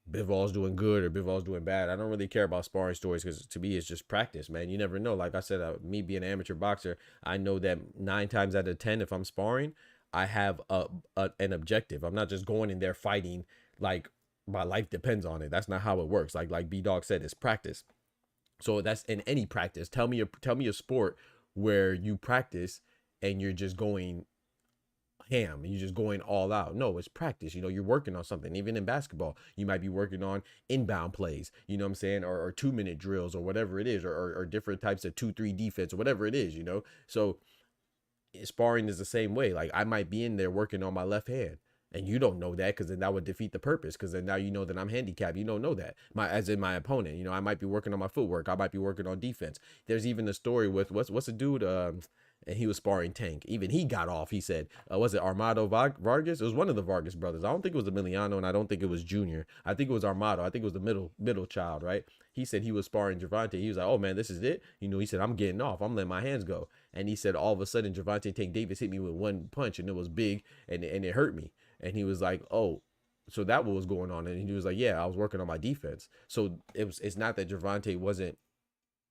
Bivol's doing good or Bivol's doing bad. I don't really care about sparring stories, because to me, it's just practice, man. You never know. Like I said, me being an amateur boxer, I know that 9 times out of 10, if I'm sparring, I have an objective. I'm not just going in there fighting like my life depends on it. That's not how it works. Like B-Dog said, it's practice. So that's in any practice. Tell me a sport where you practice and you're just going ham, you're just going all out. No, it's practice. You know, you're working on something. Even in basketball, you might be working on inbound plays, you know what I'm saying, or 2-minute drills, or whatever it is, or different types of 2-3 defense, or whatever it is, you know. So sparring is the same way. Like, I might be in there working on my left hand, and you don't know that, because then that would defeat the purpose, because then now you know that I'm handicapped. You don't know that. As in my opponent, you know, I might be working on my footwork. I might be working on defense. There's even a story with, what's a dude, and he was sparring Tank. Even he got off. He said, was it Armando Vargas? It was one of the Vargas brothers. I don't think it was Emiliano, and I don't think it was Junior. I think it was Armando. I think it was the middle child, right? He said he was sparring Gervonta. He was like, oh man, this is it. You know, he said, I'm getting off. I'm letting my hands go. And he said, all of a sudden, Gervonta Tank Davis hit me with one punch, and it was big, and it hurt me. And he was like, oh, so that was going on. And he was like, yeah, I was working on my defense. So it's not that Gervonta wasn't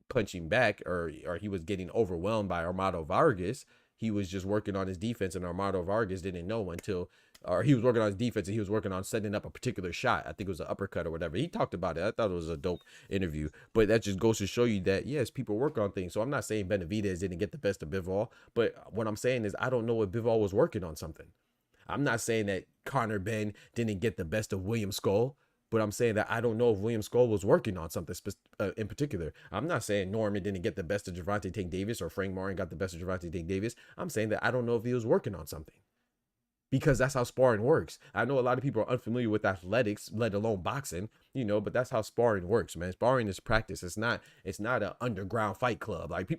punching back, or he was getting overwhelmed by Armando Vargas. He was just working on his defense, and Armando Vargas didn't know until, or he was working on his defense, and he was working on setting up a particular shot. I think it was an uppercut or whatever. He talked about it. I thought it was a dope interview. But that just goes to show you that, yes, people work on things. So I'm not saying Benavidez didn't get the best of Bivol, but what I'm saying is, I don't know if Bivol was working on something. I'm not saying that Conor Ben didn't get the best of William Skull, but I'm saying that I don't know if William Skull was working on something in particular. I'm not saying Norman didn't get the best of Gervonta Tank Davis, or Frank Martin got the best of Gervonta Tank Davis. I'm saying that I don't know if he was working on something, because that's how sparring works. I know a lot of people are unfamiliar with athletics, let alone boxing, you know, but that's how sparring works, man. Sparring is practice. It's not an underground fight club. Like,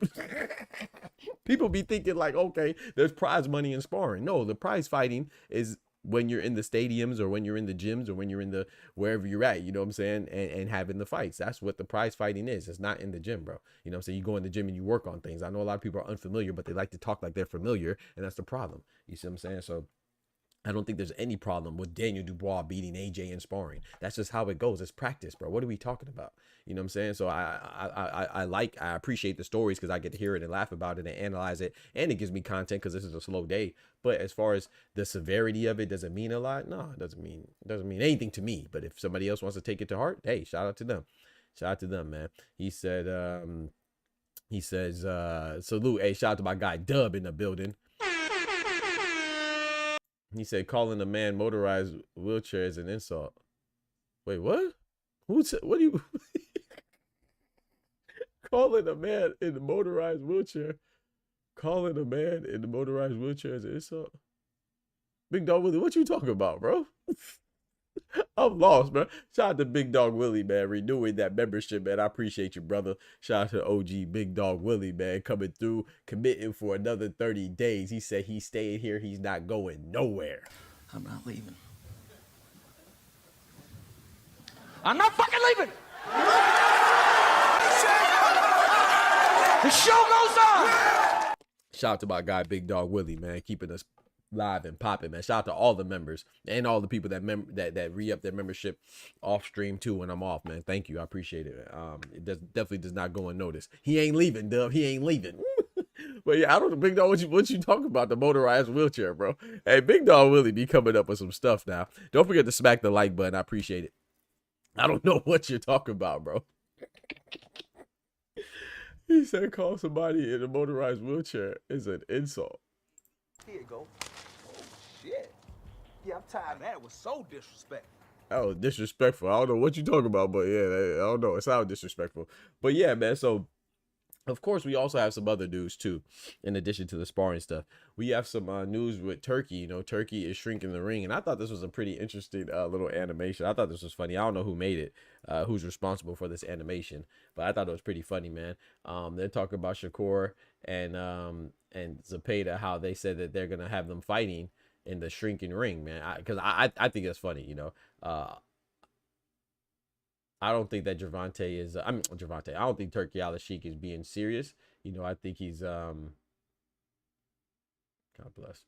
people be thinking like, okay, there's prize money in sparring. No, the prize fighting is when you're in the stadiums, or when you're in the gyms, or when you're in the wherever you're at, you know what I'm saying, and having the fights. That's what the prize fighting is. It's not in the gym, bro. You know what I'm saying? You go in the gym and you work on things. I know a lot of people are unfamiliar, but they like to talk like they're familiar, and that's the problem. You see what I'm saying? So I don't think there's any problem with Daniel Dubois beating AJ in sparring. That's just how it goes. It's practice, bro. What are we talking about? You know what I'm saying? So I appreciate the stories, because I get to hear it and laugh about it and analyze it, and it gives me content, because this is a slow day. But as far as the severity of it, does it mean a lot? No, it doesn't mean anything to me. But if somebody else wants to take it to heart, hey, shout out to them. Shout out to them, man. He said, he says, salute. Hey, shout out to my guy Dub in the building. He said, calling a man motorized wheelchair is an insult. Wait, what? What do you... Calling a man in the motorized wheelchair. Calling a man in the motorized wheelchair is an insult? Big Dog Willie, what you talking about, bro? I'm lost, bro. Shout out to Big Dog Willie, man, renewing that membership, man. I appreciate you, brother. Shout out to OG Big Dog Willie, man, coming through, committing for another 30 days. He said he's staying here. He's not going nowhere. I'm not leaving. I'm not fucking leaving. The show goes on. Shout out to my guy Big Dog Willie, man, keeping us live and popping, man. Shout out to all the members and all the people that that re-up their membership off stream too when I'm off, man. Thank you. I appreciate it. It definitely does not go unnoticed. He ain't leaving, Dub. He ain't leaving. But yeah, I don't know, Big Dog, what you talking about, the motorized wheelchair, bro? Hey, Big Dog Willie be coming up with some stuff now. Don't forget to smack the like button. I appreciate it. I don't know what you're talking about, bro. He said call somebody in a motorized wheelchair is an insult. Here you go. Oh, shit. Yeah, I'm tired. That was so disrespectful. That was disrespectful. I don't know what you talking about, but yeah, I don't know. It sounds disrespectful. But yeah, man, so of course, we also have some other news too, in addition to the sparring stuff. We have some news with Turkey. You know, Turkey is shrinking the ring, and I thought this was a pretty interesting little animation. I thought this was funny. I don't know who made it, who's responsible for this animation, but I thought it was pretty funny, man. They're talking about Shakur and Zepeda, how they said that they're gonna have them fighting in the shrinking ring, man. Because I think that's funny, you know. I don't think that Gervonta is. I don't think Turki Al-Sheikh is being serious. You know, I think he's. God bless.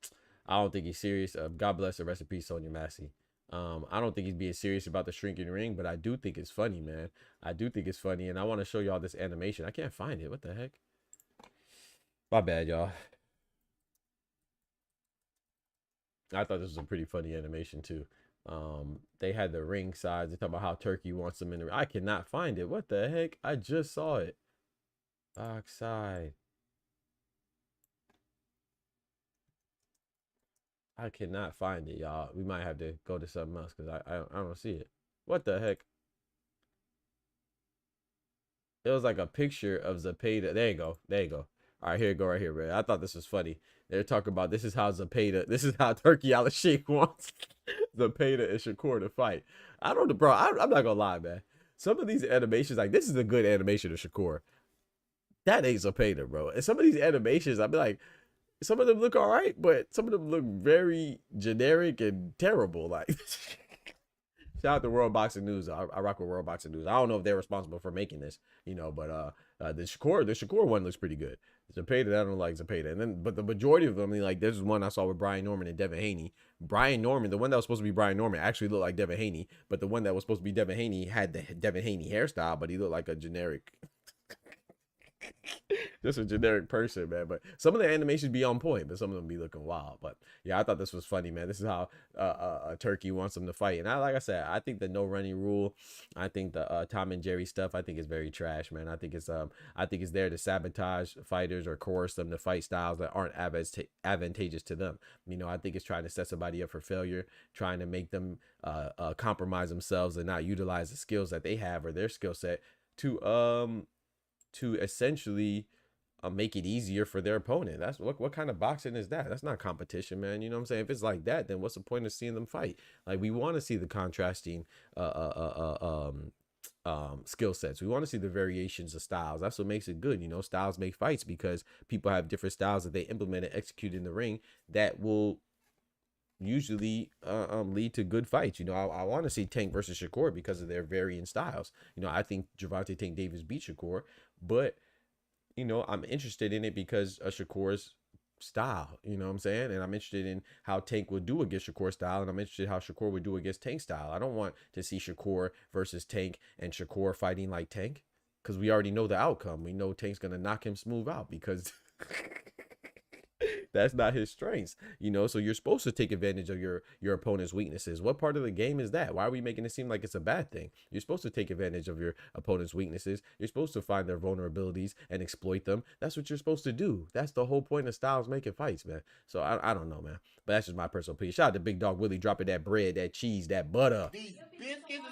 I don't think he's serious. God bless and rest in peace, Sonya Massey. I don't think he's being serious about the shrinking ring, but I do think it's funny, man. I do think it's funny, and I want to show y'all this animation. I can't find it. What the heck? My bad, y'all. I thought this was a pretty funny animation too. They had the ring size. They talk about how Turkey wants them in the ring. I cannot find it. What the heck? I just saw it. Backside. I cannot find it, y'all. We might have to go to something else because I don't see it. What the heck? It was like a picture of Zepeda. There you go. There you go. All right, here you go right here, man. I thought this was funny. They're talking about this is how Zepeda, this is how Turki Al-Sheikh wants Zepeda and Shakur to fight. I don't know, bro. I'm not gonna lie, man. Some of these animations, like this is a good animation of Shakur. That ain't Zepeda, bro. And some of these animations, I'd be like, some of them look all right, but some of them look very generic and terrible. Like, shout out to World Boxing News. I rock with World Boxing News. I don't know if they're responsible for making this, you know, but the Shakur one looks pretty good. Zepeda, I don't like Zepeda. And then, but the majority of them, I mean, like this is one I saw with Brian Norman and Devin Haney. Brian Norman, the one that was supposed to be Brian Norman, actually looked like Devin Haney, but the one that was supposed to be Devin Haney had the Devin Haney hairstyle, but he looked like a generic. Just a generic person, man. But some of the animations be on point, but some of them be looking wild. But yeah, I thought this was funny, man. This is how Turkey wants them to fight. And like I said, I think the no running rule, I think the Tom and Jerry stuff, I think is very trash, man. I think it's there to sabotage fighters or coerce them to fight styles that aren't advantageous to them. You know, I think it's trying to set somebody up for failure, trying to make them compromise themselves and not utilize the skills that they have or their skill set to essentially make it easier for their opponent. That's what kind of boxing is that? That's not competition, man. You know what I'm saying? If it's like that, then what's the point of seeing them fight? Like, we want to see the contrasting skill sets. We want to see the variations of styles. That's what makes it good. You know, styles make fights because people have different styles that they implement and execute in the ring that will usually lead to good fights. You know, I want to see Tank versus Shakur because of their varying styles. You know, I think Gervonta Tank Davis beat Shakur, but you know, I'm interested in it because of Shakur's style, you know what I'm saying? And I'm interested in how Tank would do against Shakur style, and I'm interested in how Shakur would do against Tank style. I don't want to see Shakur versus Tank and Shakur fighting like Tank because we already know the outcome. We know Tank's gonna knock him smooth out because that's not his strengths, you know. So you're supposed to take advantage of your opponent's weaknesses. What part of the game is that? Why are we making it seem like it's a bad thing? You're supposed to take advantage of your opponent's weaknesses. You're supposed to find their vulnerabilities and exploit them. That's what you're supposed to do. That's the whole point of styles making fights, man. So I don't know, man, but that's just my personal opinion. Shout out to Big Dog Willie dropping that bread, that cheese, that butter. These biscuits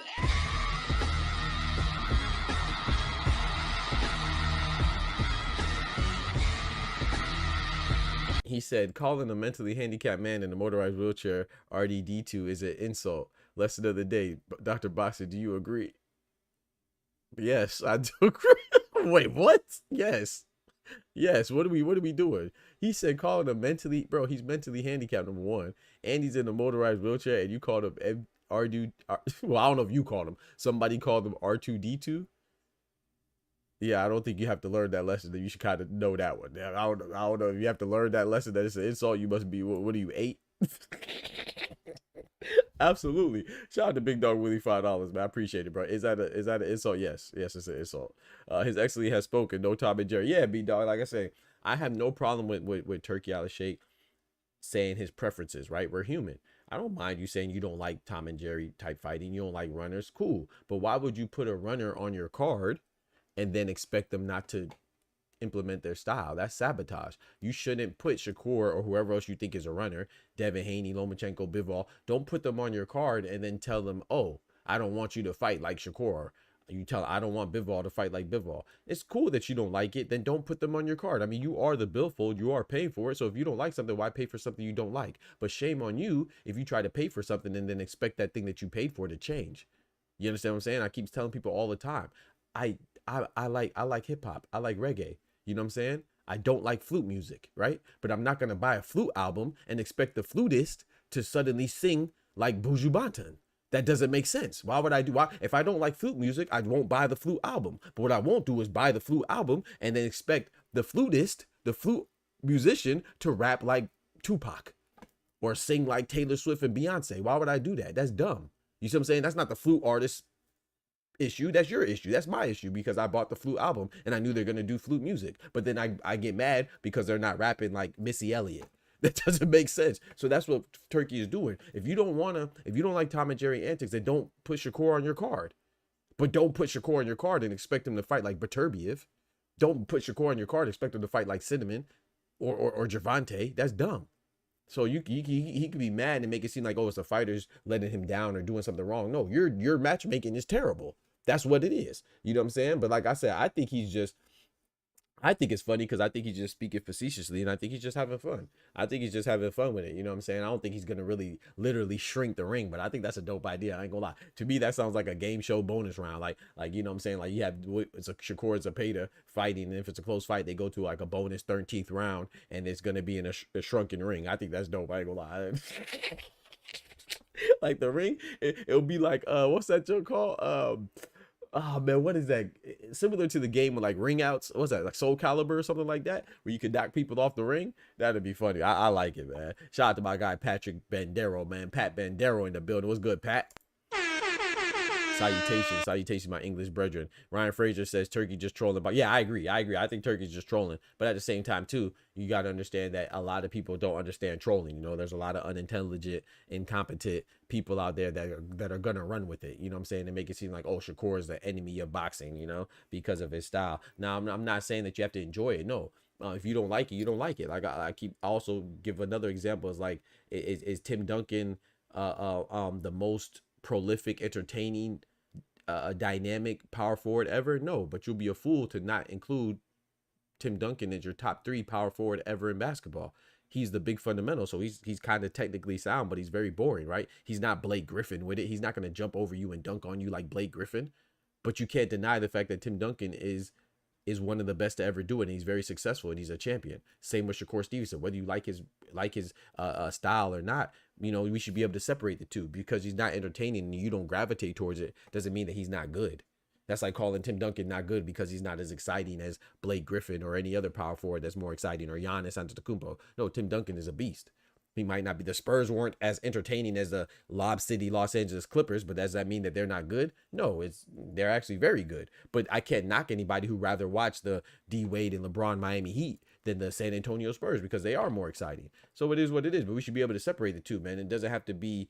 He said, calling a mentally handicapped man in a motorized wheelchair RDD2 is an insult. Lesson of the day. Dr. Boxer, do you agree? Yes, I do agree. Wait, what? Yes. Yes, what are we doing? He said calling him mentally, bro, he's mentally handicapped, number one, and he's in a motorized wheelchair, and you called him well, I don't know if you called him. Somebody called him R2D2. Yeah, I don't think you have to learn that lesson. That you should kind of know that one. Yeah, I don't know if you have to learn that lesson. That it's an insult. You must be. What are you, 8? Absolutely. Shout out to Big Dog Willie, $5, man. I appreciate it, bro. Is that an insult? Yes, it's an insult. His Excellency has spoken. No Tom and Jerry. Yeah, Big Dog. Like I say, I have no problem with Turkey Al Sheikh saying his preferences. Right, we're human. I don't mind you saying you don't like Tom and Jerry type fighting. You don't like runners. Cool, but why would you put a runner on your card and then expect them not to implement their style? That's sabotage. You shouldn't put Shakur or whoever else you think is a runner, Devin Haney, Lomachenko, Bivol. Don't put them on your card and then tell them, oh, I don't want you to fight like Shakur. You tell, I don't want Bivol to fight like Bivol. It's cool that you don't like it. Then don't put them on your card. I mean, you are the billfold. You are paying for it. So if you don't like something, why pay for something you don't like? But shame on you if you try to pay for something and then expect that thing that you paid for to change. You understand what I'm saying? I keep telling people all the time, I like hip hop. I like reggae. You know what I'm saying? I don't like flute music, right? But I'm not going to buy a flute album and expect the flutist to suddenly sing like Buju Banton. That doesn't make sense. Why would I do? Why? If I don't like flute music, I won't buy the flute album. But what I won't do is buy the flute album and then expect the flutist, the flute musician, to rap like Tupac or sing like Taylor Swift and Beyonce. Why would I do that? That's dumb. You see what I'm saying? That's not the flute artist issue. That's your issue. That's my issue because I bought the flute album and I knew they're gonna do flute music. But then I get mad because they're not rapping like Missy Elliott. That doesn't make sense. So that's what Turkey is doing. If you don't like Tom and Jerry antics, then don't put Shakur on your card. But don't put Shakur on your card and expect him to fight like BETERBIEV. Don't put Shakur on your card and expect him to fight like Cinnamon or Gervonta. That's dumb. So he could be mad and make it seem like, oh, it's the fighters letting him down or doing something wrong. No, your matchmaking is terrible. That's what it is. You know what I'm saying? But like I said, I think it's funny because I think he's just speaking facetiously and I think he's just having fun. I think he's just having fun with it. You know what I'm saying? I don't think he's going to really literally shrink the ring, but I think that's a dope idea. I ain't gonna lie. To me, that sounds like a game show bonus round. Like, you know what I'm saying? Like you have, it's a Shakur Zepeda fighting. And if it's a close fight, they go to like a bonus 13th round and it's going to be in a shrunken ring. I think that's dope. I ain't gonna lie. Like the ring, it'll be like, what's that joke called? Oh man, what is that? Similar to the game of like ring outs. What's that? Like Soul Calibur or something like that, where you could knock people off the ring. That'd be funny. I like it, man. Shout out to my guy Patrick Bandero, man. Pat Bandero in the building. What's good, Pat? Salutations, my English brethren. Ryan Fraser says Turkey just trolling. But yeah, I agree. I think Turkey's just trolling. But at the same time, too, you got to understand that a lot of people don't understand trolling. You know, there's a lot of unintelligent, incompetent people out there that are gonna run with it. You know what I'm saying? To make it seem like, oh, Shakur is the enemy of boxing, you know, because of his style. Now, I'm not saying that you have to enjoy it. No. If you don't like it, you don't like it. Like I keep also give another example is like, is Tim Duncan the most prolific, entertaining, dynamic power forward ever? No, but you'll be a fool to not include Tim Duncan as your top 3 power forward ever in basketball. He's the big fundamental, so he's kind of technically sound, but he's very boring, right? He's not Blake Griffin with it. He's not going to jump over you and dunk on you like Blake Griffin. But you can't deny the fact that Tim Duncan is one of the best to ever do it, and he's very successful, and he's a champion. Same with Shakur Stevenson. Whether you like his style or not, you know, we should be able to separate the two. Because he's not entertaining and you don't gravitate towards it doesn't mean that he's not good. That's like calling Tim Duncan not good because he's not as exciting as Blake Griffin or any other power forward that's more exciting, or Giannis Antetokounmpo. No, Tim Duncan is a beast. He might not be. The Spurs weren't as entertaining as the Lob City Los Angeles Clippers, but does that mean that they're not good? No, they're actually very good. But I can't knock anybody who rather watch the D Wade and LeBron Miami Heat than the San Antonio Spurs because they are more exciting. So it is what it is. But we should be able to separate the two, man. It doesn't have to be.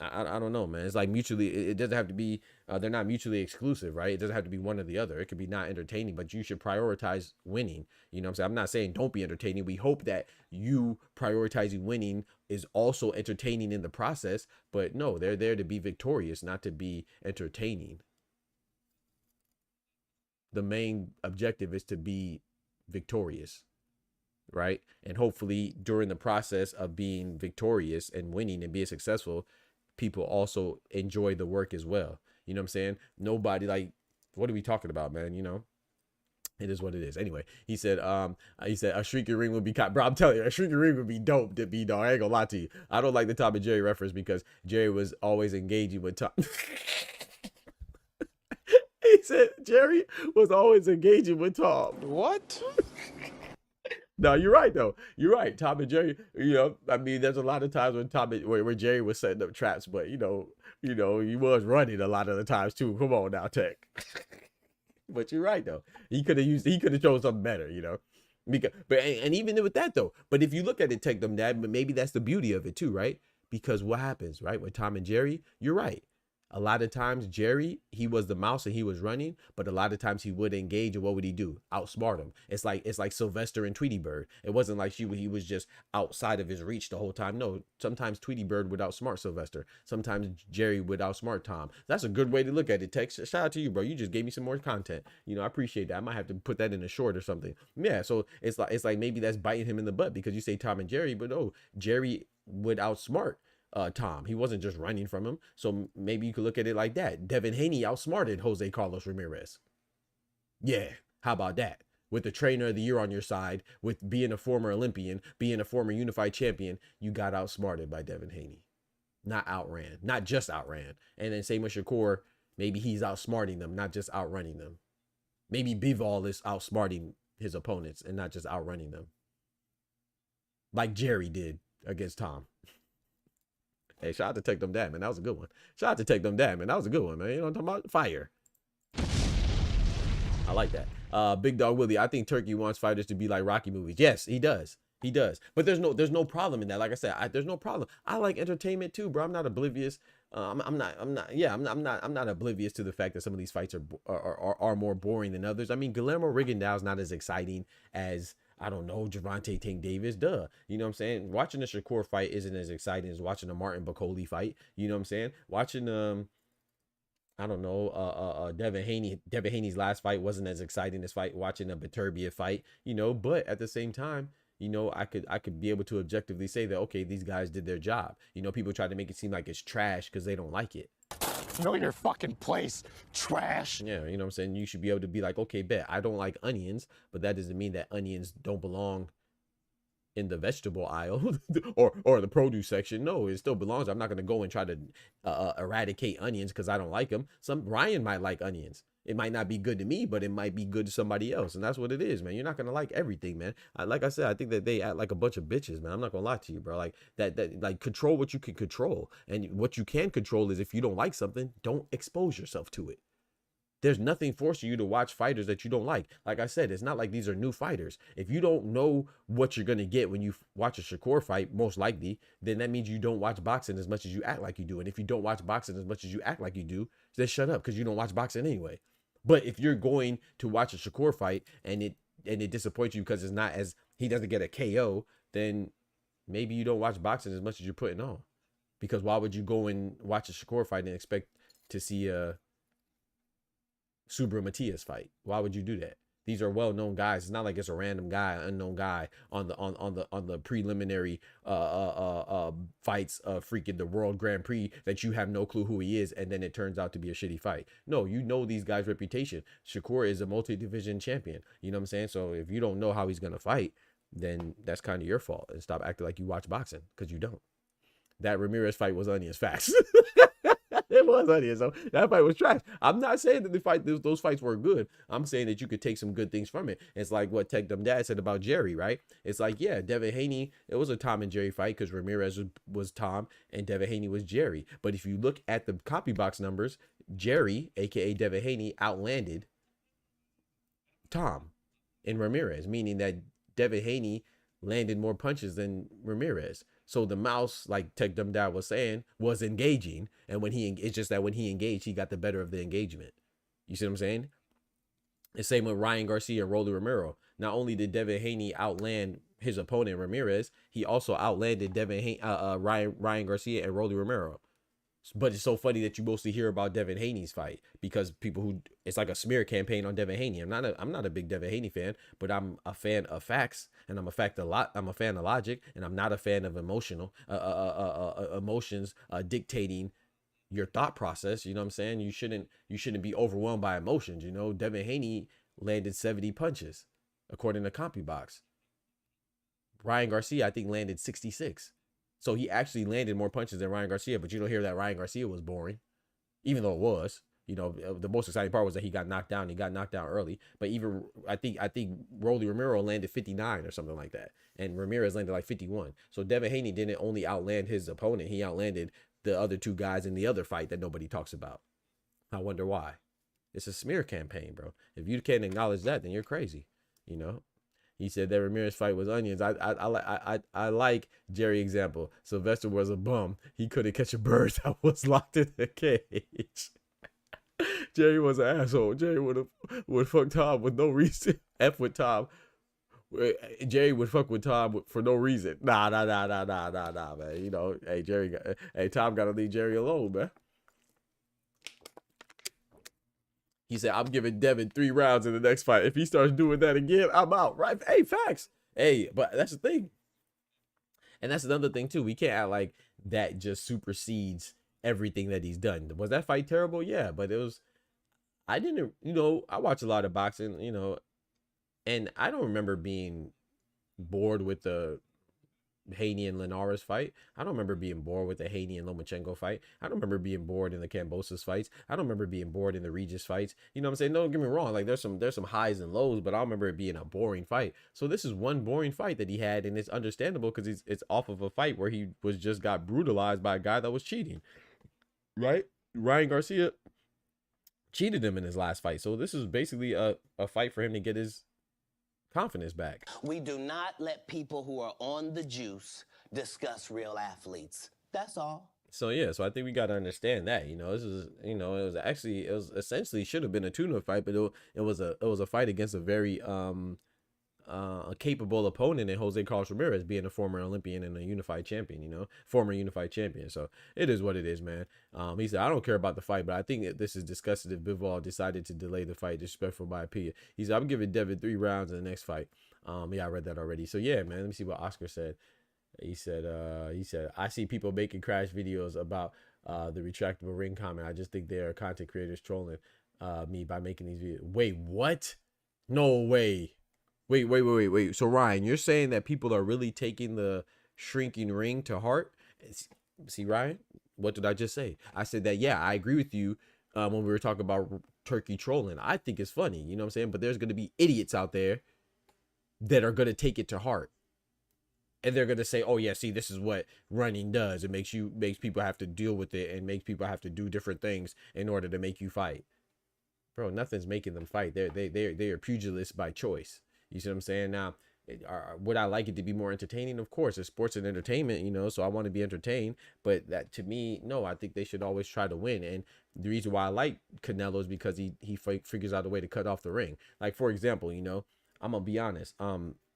I don't know, man. It's like mutually. It doesn't have to be. They're not mutually exclusive, right? It doesn't have to be one or the other. It could be not entertaining, but you should prioritize winning. You know what I'm saying? I'm not saying don't be entertaining. We hope that you prioritizing winning is also entertaining in the process. But no, they're there to be victorious, not to be entertaining. The main objective is to be victorious, right? And hopefully during the process of being victorious and winning and being successful, people also enjoy the work as well. You know what I'm saying? Nobody, like, what are we talking about, man? You know, it is what it is. Anyway, he said a shrieking ring would be bro, I'm telling you, a shrieking ring would be dope to be, dog. I ain't gonna lie to you. I don't like the Tom and Jerry reference because Jerry was always engaging with Tom. He said Jerry was always engaging with Tom. What? No, you're right though. You're right. Tom and Jerry, you know, I mean, there's a lot of times when where Jerry was setting up traps, but you know, he was running a lot of the times too. Come on now, Tech. But you're right though. He could have chosen something better, you know. Because, and even with that though, but if you look at it, Tech them dad, but maybe that's the beauty of it too, right? Because what happens, right? With Tom and Jerry, you're right. A lot of times Jerry, he was the mouse and he was running, but a lot of times he would engage, and what would he do? Outsmart him. It's like Sylvester and Tweety Bird. It wasn't like he was just outside of his reach the whole time. No, sometimes Tweety Bird would outsmart Sylvester. Sometimes Jerry would outsmart Tom. That's a good way to look at it. Tex, shout out to you, bro. You just gave me some more content. You know, I appreciate that. I might have to put that in a short or something. Yeah, so it's like maybe that's biting him in the butt because you say Tom and Jerry, but no, Jerry would outsmart Tom. He wasn't just running from him. So maybe you could look at it like that. Devin Haney outsmarted Jose Carlos Ramirez. Yeah, how about that? With the trainer of the year on your side, with being a former Olympian, being a former unified champion, you got outsmarted by Devin Haney. Not outran, not just outran. And then same with Shakur, maybe he's outsmarting them, not just outrunning them. Maybe Bivol is outsmarting his opponents and not just outrunning them. Like Jerry did against Tom. Hey, shout out to Take Them Down, man. That was a good one. Shout out to Take Them Down, man. That was a good one, man. You know what I'm talking about? Fire. I like that. Big Dog Willie, I think Turkey wants fighters to be like Rocky movies. Yes, he does. He does. But there's no problem in that. Like I said, there's no problem. I like entertainment too, bro. I'm not oblivious. I'm not oblivious to the fact that some of these fights are more boring than others. I mean, Guillermo Rigondeaux is not as exciting as, I don't know, Gervonta Tank Davis, duh. You know what I'm saying? Watching a Shakur fight isn't as exciting as watching a Martin Bacoli fight. You know what I'm saying? Watching, I don't know, Devin Haney's last fight wasn't as exciting as watching a BETERBIEV fight, you know, but at the same time, you know, I could be able to objectively say that, okay, these guys did their job. You know, people try to make it seem like it's trash because they don't like it. Know your fucking place, trash. Yeah, you know what I'm saying? You should be able to be like, okay, bet, I don't like onions, but that doesn't mean that onions don't belong in the vegetable aisle or the produce section. No, it still belongs. I'm not going to go and try to eradicate onions because I don't like them. Ryan might like onions. It might not be good to me, but it might be good to somebody else. And that's what it is, man. You're not going to like everything, man. Like I said, I think that they act like a bunch of bitches, man. I'm not going to lie to you, bro. Like that, like, control what you can control. And what you can control is if you don't like something, don't expose yourself to it. There's nothing forcing you to watch fighters that you don't like. Like I said, it's not like these are new fighters. If you don't know what you're going to get when you watch a Shakur fight, most likely, then that means you don't watch boxing as much as you act like you do. And if you don't watch boxing as much as you act like you do, then shut up, because you don't watch boxing anyway. But if you're going to watch a Shakur fight and it disappoints you because it's not as, he doesn't get a KO, then maybe you don't watch boxing as much as you're putting on. Because why would you go and watch a Shakur fight and expect to see a Subra Matias fight? Why would you do that? These are well-known guys. It's not like it's a random guy, unknown guy on the preliminary fights of freaking the World Grand Prix that you have no clue who he is, and then it turns out to be a shitty fight. No, you know these guys' reputation. Shakur is a multi-division champion. You know what I'm saying? So if you don't know how he's gonna fight, then that's kind of your fault. And stop acting like you watch boxing, because you don't. That Ramirez fight was onions, facts. It was onions. So that fight was trash. I'm not saying that those fights were good. I'm saying that you could take some good things from it. It's like what Tech Dumb Dad said about Jerry, right? It's like, yeah, Devin Haney, it was a Tom and Jerry fight because Ramirez was Tom and Devin Haney was Jerry. But if you look at the copy box numbers, Jerry, aka Devin Haney, outlanded Tom and Ramirez, meaning that Devin Haney landed more punches than Ramirez. So the mouse, like Tech Dumb Dad was saying, was engaging. And it's just that when he engaged, he got the better of the engagement. You see what I'm saying? The same with Ryan Garcia and Rolly Romero. Not only did Devin Haney outland his opponent Ramirez, he also outlanded Ryan Garcia and Rolly Romero. But it's so funny that you mostly hear about Devin Haney's fight because it's like a smear campaign on Devin Haney. I'm not a big Devin Haney fan, but I'm a fan of facts and I'm a fan of logic, and I'm not a fan of emotions dictating your thought process. You know what I'm saying? You shouldn't be overwhelmed by emotions. You know, Devin Haney landed 70 punches according to CompuBox. Ryan Garcia, I think, landed 66. So he actually landed more punches than Ryan Garcia, but you don't hear that Ryan Garcia was boring, even though it was. You know, the most exciting part was that he got knocked down. He got knocked down early. But even I think Rolly Romero landed 59 or something like that, and Ramirez landed like 51. So Devin Haney didn't only outland his opponent, he outlanded the other two guys in the other fight that nobody talks about. I wonder why. It's a smear campaign, bro. If you can't acknowledge that, then you're crazy. You know. He said that Ramirez fight was onions. I like Jerry example. Sylvester was a bum. He couldn't catch a bird that was locked in the cage. Jerry was an asshole. Jerry would fuck Tom with no reason. F with Tom. Jerry would fuck with Tom for no reason. Nah, man. You know, hey, Tom gotta leave Jerry alone, man. He said, I'm giving Devin 3 rounds in the next fight. If he starts doing that again, I'm out. Right? Hey, facts. Hey, but that's the thing. And that's another thing, too. We can't act like that just supersedes everything that he's done. Was that fight terrible? Yeah, but it was... I didn't... You know, I watch a lot of boxing, you know, and I don't remember being bored with the Haney and Linares fight. I don't remember being bored with the Haney and Lomachenko fight. I don't remember being bored in the Kambosos fights. I don't remember being bored in the Regis fights. You know what I'm saying? Don't get me wrong. Like there's some highs and lows, but I don't remember it being a boring fight. So this is one boring fight that he had, and it's understandable because it's off of a fight where he was just got brutalized by a guy that was cheating. Right? Ryan Garcia cheated him in his last fight. So this is basically a fight for him to get his confidence back. We do not let people who are on the juice discuss real athletes. That's all. So yeah, so I think we got to understand that, you know, this is, you know, it was essentially should have been a tune-up fight, but it was a fight against a very a capable opponent in Jose Carlos Ramirez, being a former Olympian and a unified champion, you know, former unified champion. So it is what it is, man. He said, I don't care about the fight, but I think that this is disgusting if Bivol decided to delay the fight. Disrespectful my opinion. He said, I'm giving Devin 3 rounds in the next fight. Yeah, I read that already. So yeah, man, let me see what Oscar said. He said, I see people making crash videos about the retractable ring comment. I just think they are content creators trolling me by making these videos. Wait, what? No way. Wait. So Ryan, you're saying that people are really taking the shrinking ring to heart? See, Ryan, what did I just say? I said that, yeah, I agree with you when we were talking about Turkey trolling. I think it's funny, you know what I'm saying? But there's going to be idiots out there that are going to take it to heart. And they're going to say, oh, yeah, see, this is what running does. It makes people have to deal with it and makes people have to do different things in order to make you fight. Bro, nothing's making them fight. They are pugilists by choice. You see what I'm saying? Now, would I like it to be more entertaining? Of course, it's sports and entertainment, you know, so I want to be entertained. But that, to me, no, I think they should always try to win. And the reason why I like Canelo is because he figures out a way to cut off the ring. Like, for example, you know, I'm going to be honest.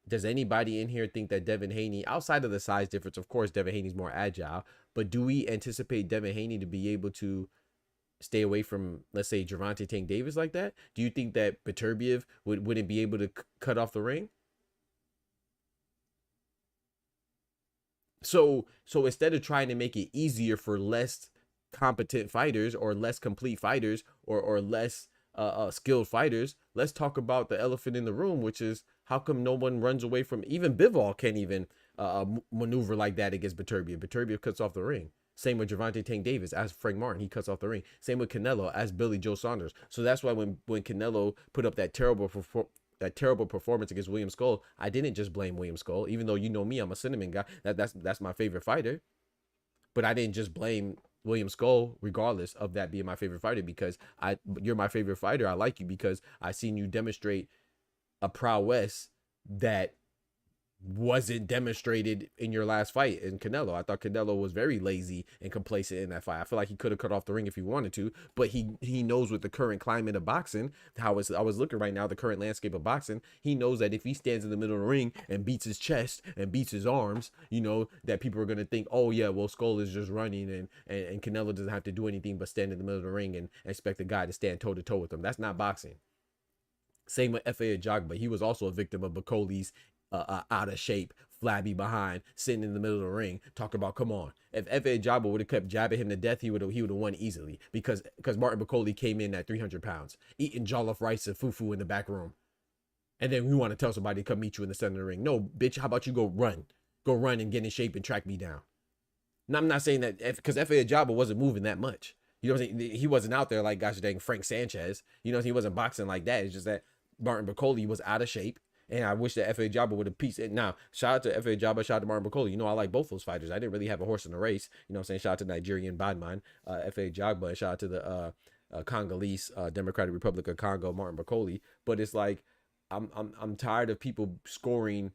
Does anybody in here think that Devin Haney, outside of the size difference, of course, Devin Haney's more agile, but do we anticipate Devin Haney to be able to stay away from, let's say, Gervonta Tank Davis like that? Do you think that BETERBIEV wouldn't be able to cut off the ring? So instead of trying to make it easier for less competent fighters or less complete fighters or less skilled fighters, let's talk about the elephant in the room, which is how come no one runs away from, even Bivol can't even maneuver like that against BETERBIEV. BETERBIEV cuts off the ring. Same with Gervonta Tank Davis as Frank Martin, he cuts off the ring. Same with Canelo as Billy Joe Saunders. So that's why when Canelo put up that terrible performance against William Skull, I didn't just blame William Skull, even though you know me, I'm a cinnamon guy. That's my favorite fighter. But I didn't just blame William Skull, regardless of that being my favorite fighter, because you're my favorite fighter. I like you because I seen you demonstrate a prowess that wasn't demonstrated in your last fight in Canelo. I thought Canelo was very lazy and complacent in that fight. I feel like he could have cut off the ring if he wanted to, but he knows with the current climate of boxing, I was looking right now, the current landscape of boxing, he knows that if he stands in the middle of the ring and beats his chest and beats his arms, you know, that people are going to think, oh yeah, well, Skull is just running and Canelo doesn't have to do anything but stand in the middle of the ring and expect the guy to stand toe to toe with him. That's not boxing. Same with F.A. Ajagba. He was also a victim of Bakoli's out of shape, flabby behind, sitting in the middle of the ring, talking about, come on. If F.A. Ajagba would have kept jabbing him to death, he would have won easily because Martin Bakoli came in at 300 pounds, eating jollof rice and fufu in the back room. And then we want to tell somebody to come meet you in the center of the ring. No, bitch, how about you go run and get in shape and track me down? Now, I'm not saying that because F.A. Ajagba wasn't moving that much. You know what I'm saying? He wasn't out there like, gosh dang, Frank Sanchez. You know, he wasn't boxing like that. It's just that Martin Bakole was out of shape. And I wish that F.A. Jabba would have pieced it. Now, shout out to F.A. Jabba, shout out to Martin Bakole. You know, I like both those fighters. I didn't really have a horse in the race. You know what I'm saying? Shout out to Nigerian Badman, F.A. Jabba, and shout out to the Congolese Democratic Republic of Congo, Martin Bakole. But it's like, I'm tired of people scoring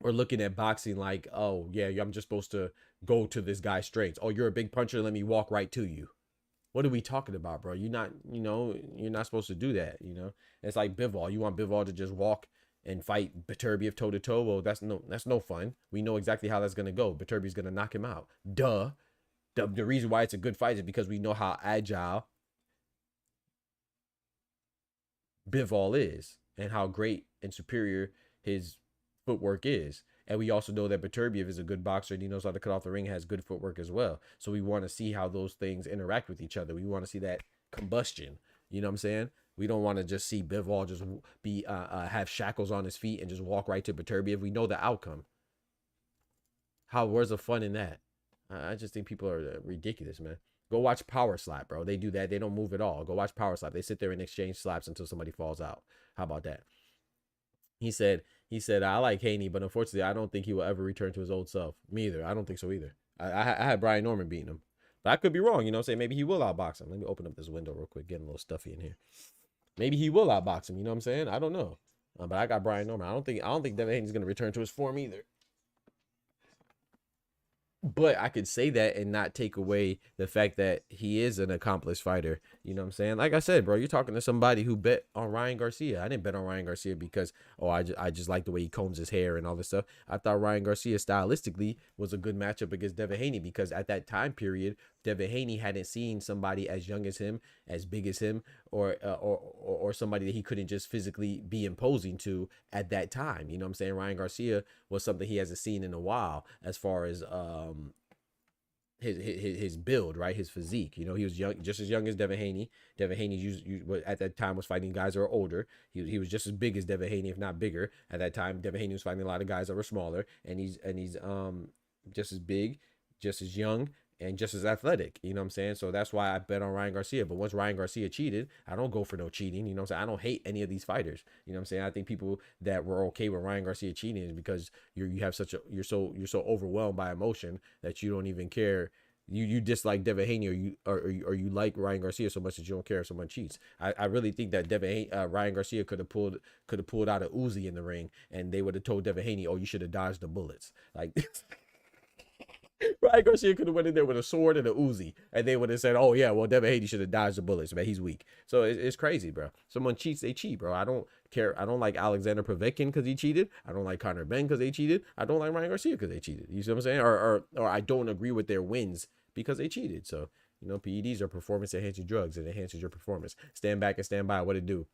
or looking at boxing like, oh, yeah, I'm just supposed to go to this guy's strengths. Oh, you're a big puncher. Let me walk right to you. What are we talking about, bro? You're not, you know, you're not supposed to do that, you know? It's like Bivol. You want Bivol to just walk and fight BETERBIEV toe to toe? Well, that's no fun. We know exactly how that's going to go. BETERBIEV's going to knock him out. Duh. The reason why it's a good fight is because we know how agile Bivol is and how great and superior his footwork is. And we also know that BETERBIEV is a good boxer and he knows how to cut off the ring, has good footwork as well. So we want to see how those things interact with each other. We want to see that combustion. You know what I'm saying? We don't want to just see Bivol just be have shackles on his feet and just walk right to BETERBIEV. We know the outcome. Where's the fun in that? I just think people are ridiculous, man. Go watch Power Slap, bro. They do that. They don't move at all. Go watch Power Slap. They sit there and exchange slaps until somebody falls out. How about that? He said, I like Haney, but unfortunately, I don't think he will ever return to his old self. Me either. I don't think so either. I had Brian Norman beating him. But I could be wrong, you know what I'm saying? Maybe he will outbox him. Let me open up this window real quick, getting a little stuffy in here. Maybe he will outbox him, you know what I'm saying? I don't know. But I got Brian Norman. I don't think Devin Haney's going to return to his form either. But I could say that and not take away the fact that he is an accomplished fighter. You know what I'm saying? Like I said, bro, you're talking to somebody who bet on Ryan Garcia. I didn't bet on Ryan Garcia because, oh, I just like the way he combs his hair and all this stuff. I thought Ryan Garcia stylistically was a good matchup against Devin Haney because at that time period, Devin Haney hadn't seen somebody as young as him, as big as him, or somebody that he couldn't just physically be imposing to at that time. You know what I'm saying? Ryan Garcia was something he hasn't seen in a while as far as his build, right? His physique. You know, he was young, just as young as Devin Haney. Devin Haney at that time was fighting guys that were older. He was just as big as Devin Haney, if not bigger. At that time, Devin Haney was fighting a lot of guys that were smaller, and he's just as big, just as young, and just as athletic. You know what I'm saying? So that's why I bet on Ryan Garcia. But once Ryan Garcia cheated, I don't go for no cheating. You know what I'm saying? I don't hate any of these fighters. You know what I'm saying? I think people that were okay with Ryan Garcia cheating is because you're so overwhelmed by emotion that you don't even care. You dislike Devin Haney or you like Ryan Garcia so much that you don't care if someone cheats. I really think that Ryan Garcia could have pulled out a Uzi in the ring and they would have told Devin Haney, oh, you should have dodged the bullets. Like Ryan Garcia could have went in there with a sword and a Uzi, and they would have said, "Oh yeah, well Devin Haney should have dodged the bullets, man. He's weak." So it's crazy, bro. Someone cheats, they cheat, bro. I don't care. I don't like Alexander Povetkin because he cheated. I don't like Conor Benn because they cheated. I don't like Ryan Garcia because they cheated. You see what I'm saying? Or I don't agree with their wins because they cheated. So you know, PEDs are performance enhancing drugs. It enhances your performance. Stand back and stand by. What it do?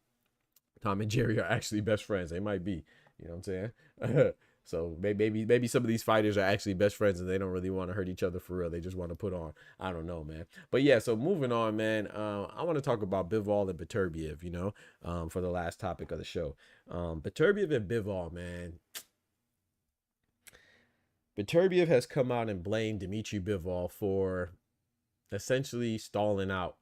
Tom and Jerry are actually best friends. They might be. You know what I'm saying? So maybe some of these fighters are actually best friends and they don't really want to hurt each other for real. They just want to put on. I don't know, man. But yeah, so moving on, man. I want to talk about Bivol and BETERBIEV, you know, for the last topic of the show. BETERBIEV and Bivol, man. BETERBIEV has come out and blamed DMITRY BIVOL for essentially stalling out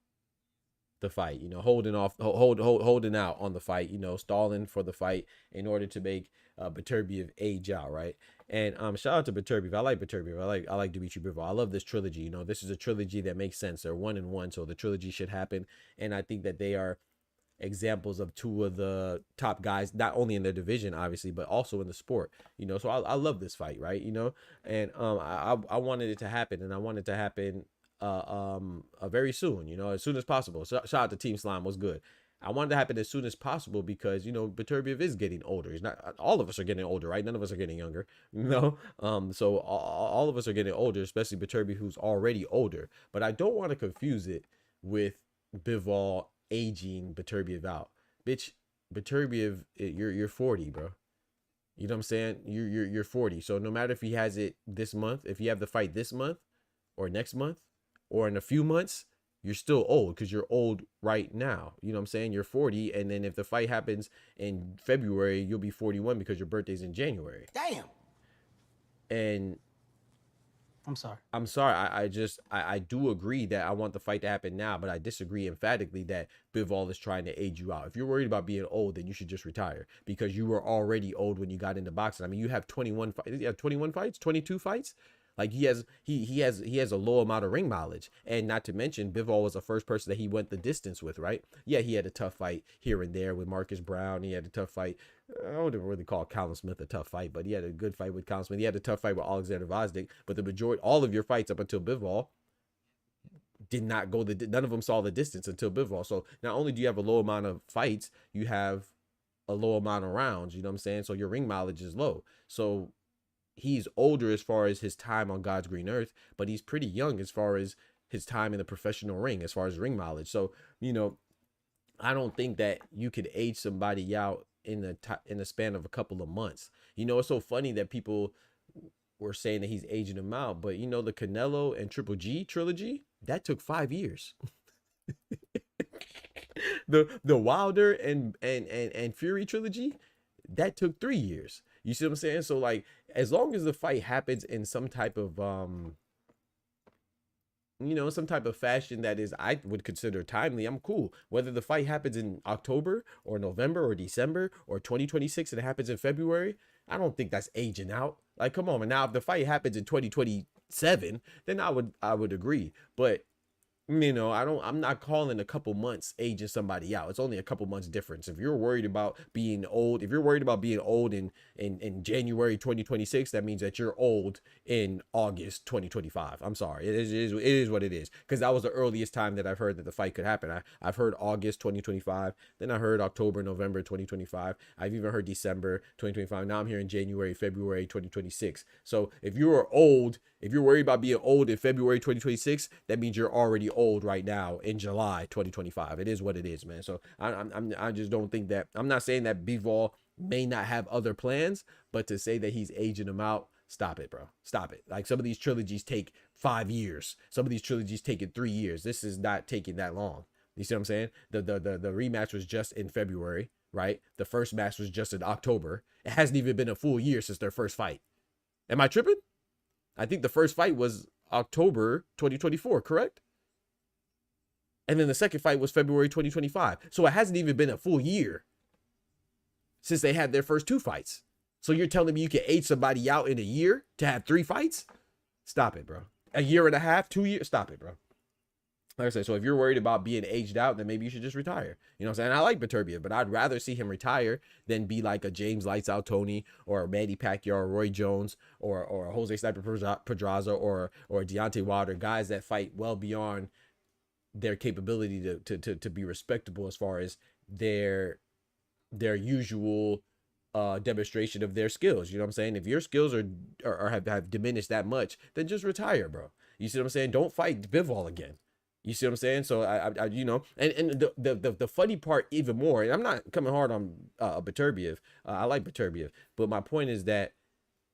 the fight, you know, holding out on the fight, you know, stalling for the fight in order to make BETERBIEV age out, right? And shout out to BETERBIEV. I like BETERBIEV. I like DMITRY BIVOL. I love this trilogy. You know, this is a trilogy that makes sense. They're 1-1, so the trilogy should happen. And I think that they are examples of two of the top guys, not only in their division, obviously, but also in the sport. You know, so I love this fight, right? You know, and I wanted it to happen, and I wanted it to happen very soon, you know, as soon as possible. So, shout out to Team Slime. Was good. I wanted to happen as soon as possible because, you know, BETERBIEV is getting older. He's not, all of us are getting older, right? None of us are getting younger, you know? So all of us are getting older, especially BETERBIEV, who's already older. But I don't want to confuse it with Bivol aging BETERBIEV out. Bitch, BETERBIEV, you're 40, bro. You know what I'm saying? You're 40. So no matter if he has it this month, if you have the fight this month or next month or in a few months, you're still old because you're old right now. You know what I'm saying? You're 40. And then if the fight happens in February, you'll be 41 because your birthday's in January. Damn. And I'm sorry. I'm sorry. I do agree that I want the fight to happen now, but I disagree emphatically that Bivol is trying to age you out. If you're worried about being old, then you should just retire because you were already old when you got into boxing. I mean, you have 21 fights. You have 21 fights, 22 fights. Like he has a low amount of ring mileage, and not to mention Bivol was the first person that he went the distance with, right? Yeah, he had a tough fight here and there with Marcus Brown. He had a tough fight. I wouldn't really call Callum Smith a tough fight, but he had a good fight with Callum Smith. He had a tough fight with Alexander Vosdik, but the majority, all of your fights up until Bivol did not go none of them saw the distance until Bivol. So not only do you have a low amount of fights, you have a low amount of rounds. You know what I'm saying? So your ring mileage is low. So he's older as far as his time on God's green earth, but he's pretty young as far as his time in the professional ring, as far as ring mileage. So, you know, I don't think that you could age somebody out in the span of a couple of months. You know, it's so funny that people were saying that he's aging him out, but you know, the Canelo and Triple G trilogy, that took 5 years. the Wilder and Fury trilogy, that took 3 years. You see what I'm saying? So like, as long as the fight happens in some type of you know, some type of fashion that is, I would consider timely, I'm cool. Whether the fight happens in October or November or December or 2026 and it happens in February, I don't think that's aging out. Like, come on. And now if the fight happens in 2027, then I would agree. But you know, I'm not calling a couple months aging somebody out. It's only a couple months difference. If you're worried about being old, in January 2026, that means that you're old in August 2025. I'm sorry. It is what it is. Because that was the earliest time that I've heard that the fight could happen. I've heard August 2025. Then I heard October, November 2025. I've even heard December 2025. Now I'm hearing January, February 2026. So if you're worried about being old in February 2026, that means you're already old right now in July 2025. It is what it is, man. So I just don't think that, I'm not saying that Bivol may not have other plans, but to say that he's aging them out, stop it, bro. Stop it. Like, some of these trilogies take 5 years. Some of these trilogies taking 3 years. This is not taking that long. You see what I'm saying? The rematch was just in February, right? The first match was just in October. It hasn't even been a full year since their first fight. Am I tripping? I think the first fight was October 2024, correct? And then the second fight was February 2025. So it hasn't even been a full year since they had their first 2 fights. So you're telling me you can age somebody out in a year to have 3 fights? Stop it, bro. A year and a half, 2 years? Stop it, bro. Like I said, so if you're worried about being aged out, then maybe you should just retire. You know what I'm saying? I like BETERBIEV, but I'd rather see him retire than be like a James Lights Out Tony or a Manny Pacquiao or Roy Jones or a Jose Sniper Pedraza or Deontay Wilder, guys that fight well beyond their capability to be respectable as far as their usual demonstration of their skills. You know what I'm saying? If your skills have diminished that much, then just retire, bro. You see what I'm saying? Don't fight Bivol again. You see what I'm saying? So I you know, and the funny part even more, and I'm not coming hard on BETERBIEV. I like BETERBIEV, but my point is that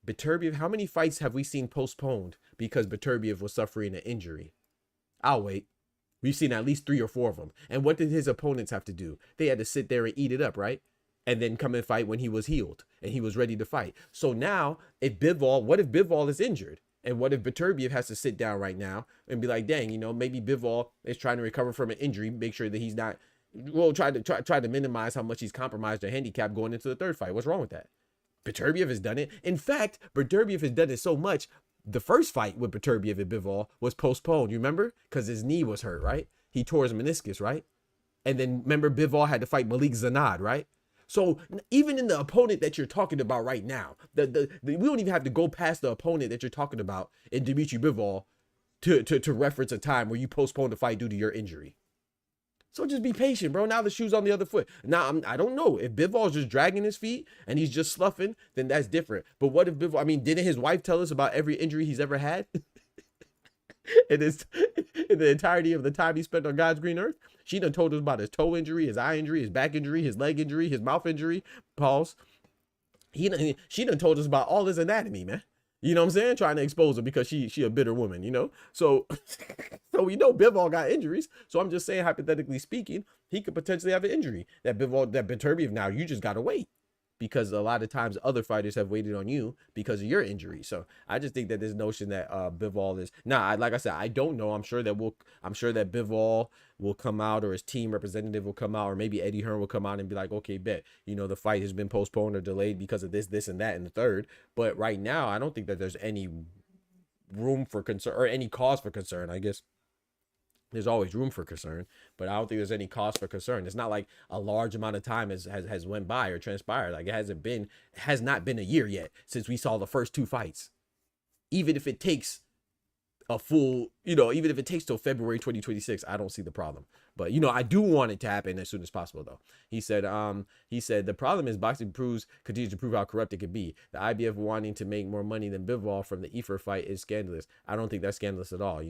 BETERBIEV, how many fights have we seen postponed because BETERBIEV was suffering an injury? I'll wait. We've seen at least 3 or 4 of them. And what did his opponents have to do? They had to sit there and eat it up, right? And then come and fight when he was healed and he was ready to fight. So now, what if Bivol is injured? And what if BETERBIEV has to sit down right now and be like, dang, you know, maybe Bivol is trying to recover from an injury, make sure that he's not, well, try to minimize how much he's compromised or handicapped going into the 3rd fight. What's wrong with that? BETERBIEV has done it. In fact, BETERBIEV has done it so much. The first fight with BETERBIEV and Bivol was postponed. You remember? Because his knee was hurt, right? He tore his meniscus, right? And then remember, Bivol had to fight Malik Zanad, right? So even in the opponent that you're talking about right now, we don't even have to go past the opponent that you're talking about in DMITRY BIVOL to reference a time where you postponed the fight due to your injury. So just be patient, bro. Now the shoe's on the other foot. Now, I don't know. If Bivol's just dragging his feet and he's just sloughing, then that's different. But what if Bivol, I mean, didn't his wife tell us about every injury he's ever had? in the entirety of the time he spent on God's green earth? She done told us about his toe injury, his eye injury, his back injury, his leg injury, his mouth injury. Pause. She done told us about all his anatomy, man. You know what I'm saying? Trying to expose her because she a bitter woman, you know? So we know Bivol got injuries. So I'm just saying, hypothetically speaking, he could potentially have an injury. That BETERBIEV, now you just got to wait. because a lot of times other fighters have waited on you because of your injury. So I just think that this notion that Bivol is like I said, I don't know. I'm sure that Bivol will come out, or his team representative will come out, or maybe Eddie Hearn will come out and be like, okay, bet, you know, the fight has been postponed or delayed because of this, and that, and the third. But right now, I don't think that there's any room for concern or any cause for concern. I guess there's always room for concern, but I don't think there's any cause for concern. It's not like a large amount of time has went by or transpired. Like it has not been a year yet since we saw the first 2 fights. Even if it takes a full, you know, even if it takes till February 2026, I don't see the problem. But, you know, I do want it to happen as soon as possible, though. He said the problem is boxing continues to prove how corrupt it could be. The IBF wanting to make more money than Bivol from the Efer fight is scandalous. I don't think that's scandalous at all.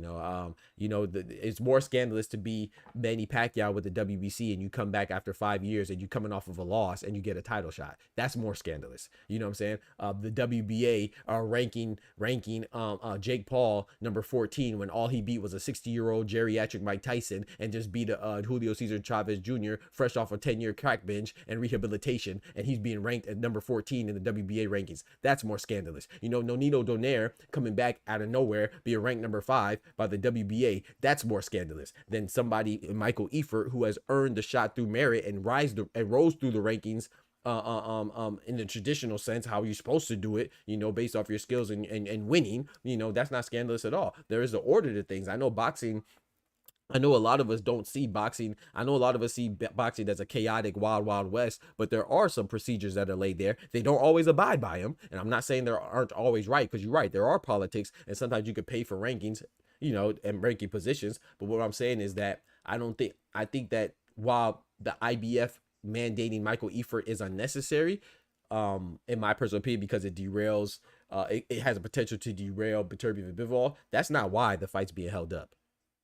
It's more scandalous to be Manny Pacquiao with the WBC and you come back after 5 years and you coming off of a loss and you get a title shot. That's more scandalous. You know what I'm saying? The WBA are ranking Jake Paul number 14 when all he beat was a 60-year-old geriatric Mike Tyson and just beat Julio Cesar Chavez Jr. fresh off a 10-year crack binge and rehabilitation, and he's being ranked at number 14 in the WBA rankings. That's more scandalous. You know, Nonito Donaire coming back out of nowhere, being ranked number 5 by the WBA. That's more scandalous than somebody, Michael Eifert, who has earned the shot through merit and rose through the rankings in the traditional sense, how you're supposed to do it, you know, based off your skills and winning. You know, that's not scandalous at all. There is an order to things. I know a lot of us don't see boxing. I know a lot of us see boxing as a chaotic wild west, but there are some procedures that are laid there. They don't always abide by them, and I'm not saying they aren't always right, because you're right, there are politics, and sometimes you could pay for rankings, you know, and ranking positions. But what I'm saying is that I think that while the IBF mandating Michael Eifert is unnecessary, in my personal opinion, because it derails, it has a potential to derail BETERBIEV and Bivol. That's not why the fight's being held up.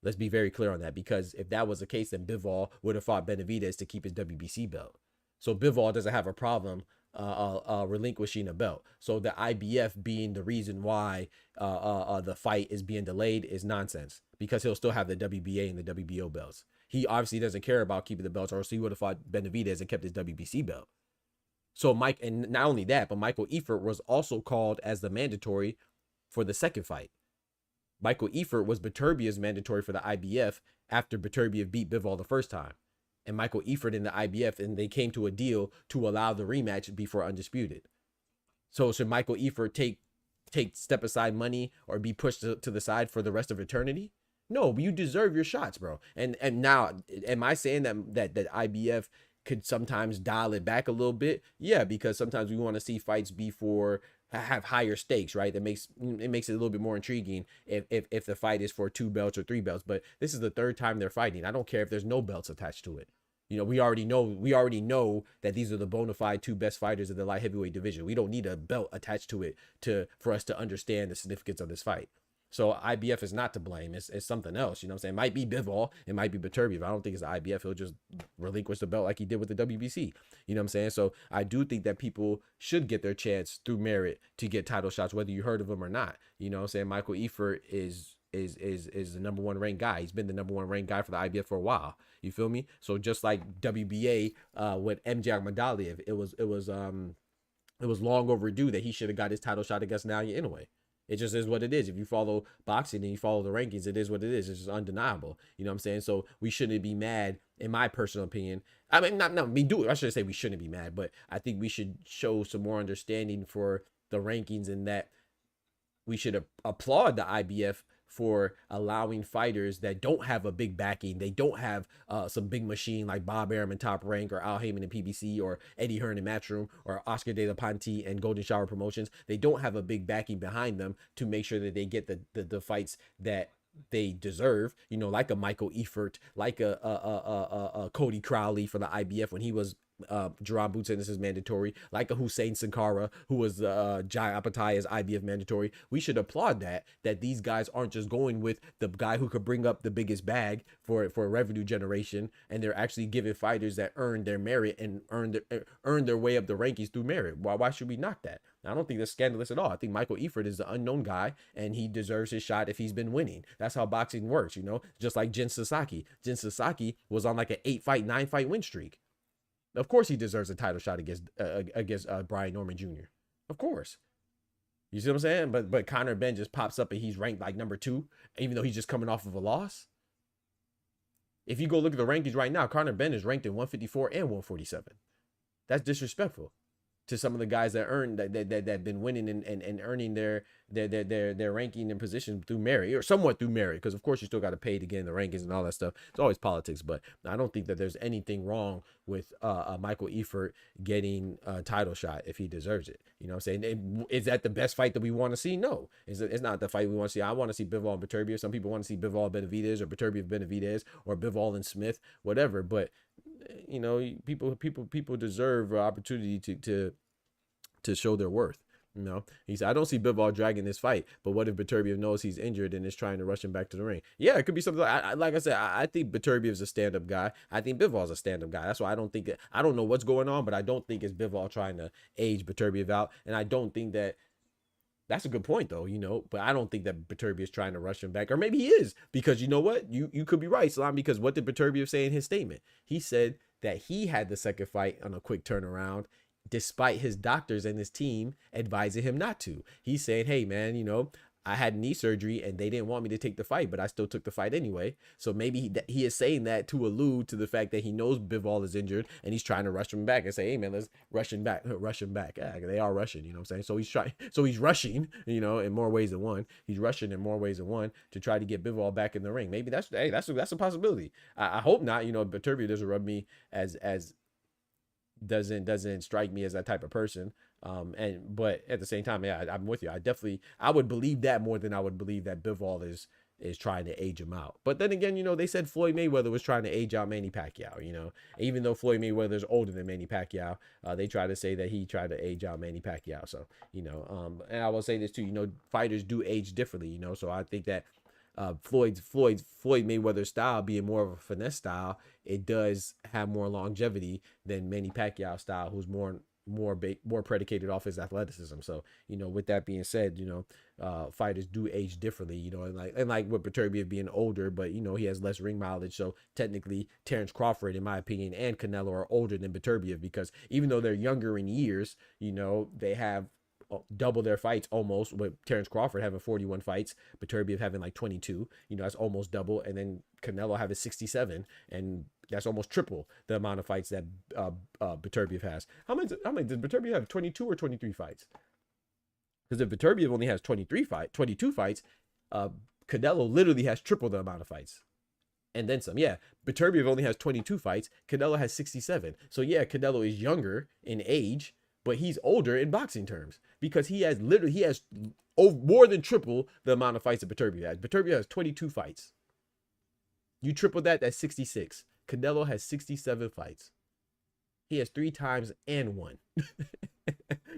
Let's be very clear on that, because if that was the case, then Bivol would have fought Benavidez to keep his WBC belt. So Bivol doesn't have a problem relinquishing a belt. So the IBF being the reason why the fight is being delayed is nonsense, because he'll still have the WBA and the WBO belts. He obviously doesn't care about keeping the belts, or else he would have fought Benavidez and kept his WBC belt. So and not only that, but Michael Eifert was also called as the mandatory for the second fight. Michael Eifert was BETERBIEV's mandatory for the IBF after BETERBIEV beat Bivol the first time. And Michael Eifert in the IBF, and they came to a deal to allow the rematch before Undisputed. So should Michael Eifert take step aside money or be pushed to the side for the rest of eternity? No, but you deserve your shots, bro. And now, am I saying that IBF could sometimes dial it back a little bit? Yeah, because sometimes we want to see fights have higher stakes, right? It makes it a little bit more intriguing if the fight is for 2 belts or 3 belts. But this is the 3rd time they're fighting. I don't care if there's no belts attached to it. You know, we already know that these are the bona fide 2 best fighters in the light heavyweight division. We don't need a belt attached to it for us to understand the significance of this fight. So IBF is not to blame. It's something else. You know what I'm saying? It might be Bivol. It might be BETERBIEV. I don't think it's the IBF. He'll just relinquish the belt like he did with the WBC. You know what I'm saying? So I do think that people should get their chance through merit to get title shots, whether you heard of him or not. You know what I'm saying? Michael Eifert is the number 1 ranked guy. He's been the number 1 ranked guy for the IBF for a while. You feel me? So just like WBA with MJ Akhmadaliev, it was long overdue that he should have got his title shot against Nalia anyway. It just is what it is. If you follow boxing and you follow the rankings, it is what it is. It's just undeniable. You know what I'm saying? So we shouldn't be mad, in my personal opinion. I mean, I shouldn't say we shouldn't be mad, but I think we should show some more understanding for the rankings, in that we should applaud the IBF for allowing fighters that don't have a big backing. They don't have some big machine like Bob Arum in Top Rank, or Al Heyman in PBC, or Eddie Hearn in Matchroom, or Oscar De La Ponte and Golden Shower Promotions. They don't have a big backing behind them to make sure that they get the fights that they deserve, you know, like a Michael Eifert, like a Cody Crowley for the IBF when he was Jerome Boots and this is mandatory, like a Hussein Sankara who was Jai Apatai as IBF mandatory. We should applaud that these guys aren't just going with the guy who could bring up the biggest bag for revenue generation, and they're actually giving fighters that earn their merit and earn their way up the rankings through merit. Why should we knock that? I don't think that's scandalous at all. I think Michael Eifert is the unknown guy, and he deserves his shot if he's been winning. That's how boxing works, you know, just like Jin Sasaki. Jin Sasaki was on like an 8-fight, 9-fight win streak. Of course he deserves a title shot against Brian Norman Jr. Of course. You see what I'm saying? But Conor Ben just pops up and he's ranked like number 2, even though he's just coming off of a loss. If you go look at the rankings right now, Conor Ben is ranked in 154 and 147. That's disrespectful to some of the guys that that been winning and earning their ranking and position through merit, or somewhat through merit, because of course you still got to pay to get in the rankings and all that stuff. It's always politics, but I don't think that there's anything wrong with Michael Eifert getting a title shot if he deserves it. You know what I'm saying? Is that the best fight that we want to see? No, it's not the fight we want to see. I want to see Bivol and Beterbiev. Some people want to see Bivol Benavidez or Beterbiev Benavidez or Bivol and Smith, whatever. But you know, people deserve an opportunity to show their worth. You know, he said, I don't see Bivol dragging this fight, but what if Beterbiev knows he's injured and is trying to rush him back to the ring? Yeah, it could be something like I said, I think Beterbiev is a stand-up guy. I think Bivol's a stand-up guy. That's why I don't think that, I don't know what's going on, but I don't think it's Bivol trying to age Beterbiev out. And I don't think that, that's a good point though, you know, but I don't think that Beterbiev is trying to rush him back, or maybe he is, because you know what? You could be right, Salam, because what did Beterbiev say in his statement? He said that he had the second fight on a quick turnaround, despite his doctors and his team advising him not to. He's saying, hey man, you know, I had knee surgery and they didn't want me to take the fight, but I still took the fight anyway. So maybe he is saying that to allude to the fact that he knows Bivol is injured and he's trying to rush him back and say, hey man, let's rush him back. Yeah, they are rushing, you know what I'm saying? So he's rushing, you know, in more ways than one. He's rushing in more ways than one to try to get Bivol back in the ring. Maybe that's a possibility. I hope not, you know. Beterbiev doesn't rub me as doesn't strike me as that type of person. But at the same time, yeah, I'm with you. I would believe that more than I would believe that Bivol is trying to age him out. But then again, you know, they said Floyd Mayweather was trying to age out Manny Pacquiao, you know, even though Floyd Mayweather is older than Manny Pacquiao, they try to say that he tried to age out Manny Pacquiao. So, you know, and I will say this too, you know, fighters do age differently, you know, so I think that Floyd Mayweather's style being more of a finesse style, it does have more longevity than Manny Pacquiao style, who's more predicated off his athleticism. So, you know, with that being said, you know, fighters do age differently, you know, and like with Beterbiev being older, but you know, he has less ring mileage. So technically Terrence Crawford, in my opinion, and Canelo are older than Beterbiev, because even though they're younger in years, you know, they have double their fights almost, with Terrence Crawford having 41 fights, Beterbiev having like 22, you know, that's almost double. And then Canelo having 67, and that's almost triple the amount of fights that Beterbiev has. How many does Beterbiev have? 22 or 23 fights? Because if Beterbiev only has 22 fights, Canelo literally has triple the amount of fights. And then some. Yeah, Beterbiev only has 22 fights. Canelo has 67. So yeah, Canelo is younger in age, but he's older in boxing terms, because he has more than triple the amount of fights that Beterbiev has. Beterbiev has 22 fights. You triple that, that's 66. Canelo has 67 fights. He has 3 times and 1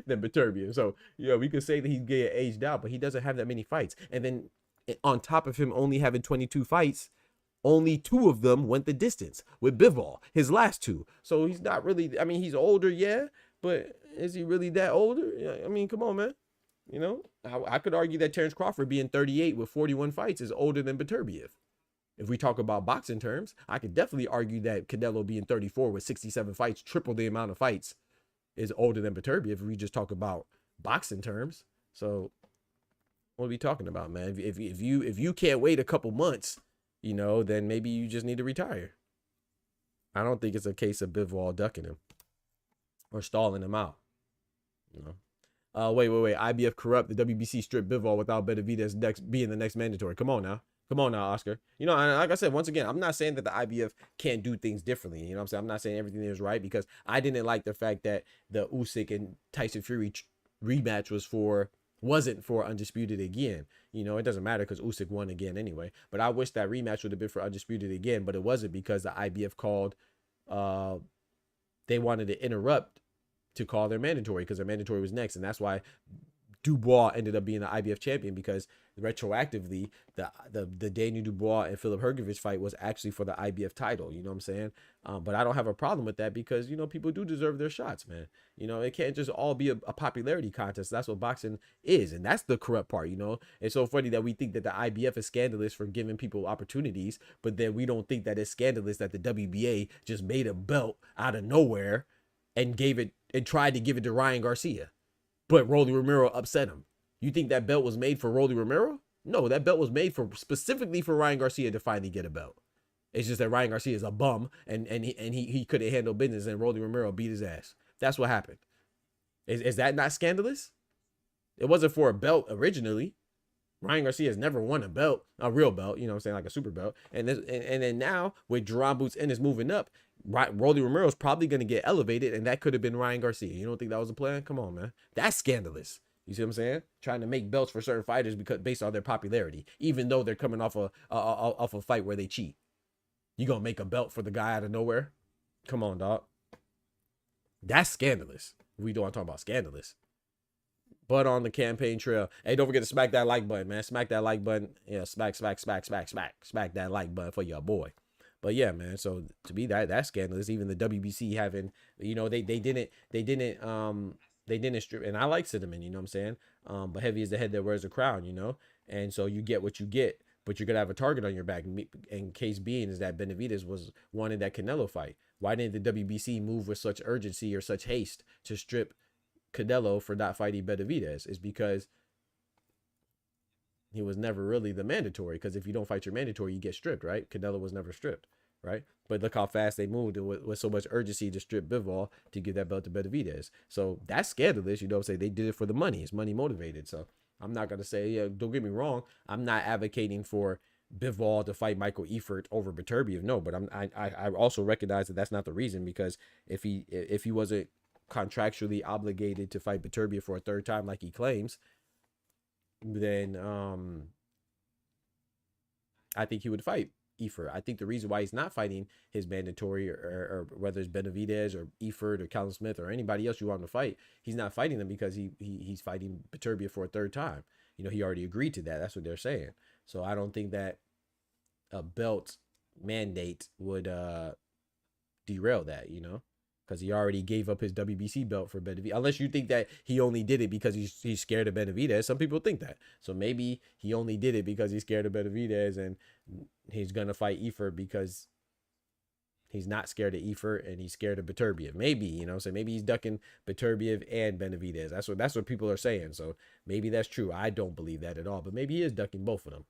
than Beterbiev. So, yeah, we could say that he's getting aged out, but he doesn't have that many fights. And then on top of him only having 22 fights, only 2 of them went the distance with Bivol, his last 2. So he's not really, I mean, he's older, yeah, but is he really that older? I mean, come on, man. You know, I could argue that Terrence Crawford being 38 with 41 fights is older than Beterbiev. If we talk about boxing terms, I could definitely argue that Canelo being 34 with 67 fights, triple the amount of fights, is older than Beterbiev if we just talk about boxing terms. So what are we talking about, man? If you can't wait a couple months, you know, then maybe you just need to retire. I don't think it's a case of Bivol ducking him or stalling him out. You know. Wait. IBF corrupt. The WBC stripped Bivol without Benavidez being the next mandatory. Come on now, Oscar. You know, and like I said, once again, I'm not saying that the IBF can't do things differently. You know what I'm saying? I'm not saying everything is right, because I didn't like the fact that the Usyk and Tyson Fury rematch wasn't for Undisputed again. You know, it doesn't matter because Usyk won again anyway. But I wish that rematch would have been for Undisputed again, but it wasn't, because the IBF called, they wanted to interrupt to call their mandatory, because their mandatory was next. And that's why Dubois ended up being the IBF champion because retroactively the Daniel Dubois and Philip Hrgovic fight was actually for the IBF title. You know what I'm saying? But I don't have a problem with that because, you know, people do deserve their shots, man. You know, it can't just all be a popularity contest. That's what boxing is, and that's the corrupt part. You know, it's so funny that we think that the IBF is scandalous for giving people opportunities, but then we don't think that it's scandalous that the WBA just made a belt out of nowhere and gave it and tried to give it to Ryan Garcia. But Rolly Romero upset him. You think that belt was made for Rolly Romero? No, that belt was made for specifically for Ryan Garcia to finally get a belt. It's just that Ryan Garcia is a bum and he couldn't handle business and Rolly Romero beat his ass. That's what happened. Is that not scandalous? It wasn't for a belt originally. Ryan Garcia has never won a belt, a real belt, you know what I'm saying, like a super belt. And then now with Jerome Boots Ennis moving up, Rolly Romero is probably going to get elevated, and that could have been Ryan Garcia. You don't think that was a plan? Come on, man. That's scandalous. You see what I'm saying? Trying to make belts for certain fighters because based on their popularity, even though they're coming off a fight where they cheat. You gonna make a belt for the guy out of nowhere? Come on, dog. That's scandalous. We don't want to talk about scandalous. But on the campaign trail, hey, don't forget to smack that like button, man. Smack that like button. Yeah, smack that like button for your boy. But yeah, man. So to me, that's scandalous. Even the WBC having, you know, they didn't strip. And I like Cinnamon, you know what I'm saying? But heavy is the head that wears the crown, you know. And so you get what you get, but you're gonna have a target on your back. And case being is that Benavidez was wanting that Canelo fight. Why didn't the WBC move with such urgency or such haste to strip Canelo for not fighting Benavidez? Is because he was never really the mandatory, because if you don't fight your mandatory, you get stripped, right? Canelo was never stripped, right? But look how fast they moved with so much urgency to strip Bivol to give that belt to Benavidez. So that's scandalous, you know what I'm saying? They did it for the money. It's money motivated. So I'm not going to say, yeah, don't get me wrong, I'm not advocating for Bivol to fight Michael Eifert over BETERBIEV. No, but I also recognize that that's not the reason, because if he wasn't contractually obligated to fight BETERBIEV for a third time like he claims, then I think he would fight Eifert. I think the reason why he's not fighting his mandatory, or whether it's Benavidez or Eifert or Callum Smith or anybody else you want him to fight, he's not fighting them because he's fighting BETERBIEV for a third time. You know, he already agreed to that. That's what they're saying. So I don't think that a belt mandate would derail that, you know, because he already gave up his WBC belt for Benavidez. Unless you think that he only did it because he's scared of Benavidez. Some people think that. So maybe he only did it because he's scared of Benavidez and he's going to fight Eifert because he's not scared of Eifert and he's scared of BETERBIEV. Maybe, you know, so maybe he's ducking BETERBIEV and Benavidez. That's what people are saying. So maybe that's true. I don't believe that at all, but maybe he is ducking both of them.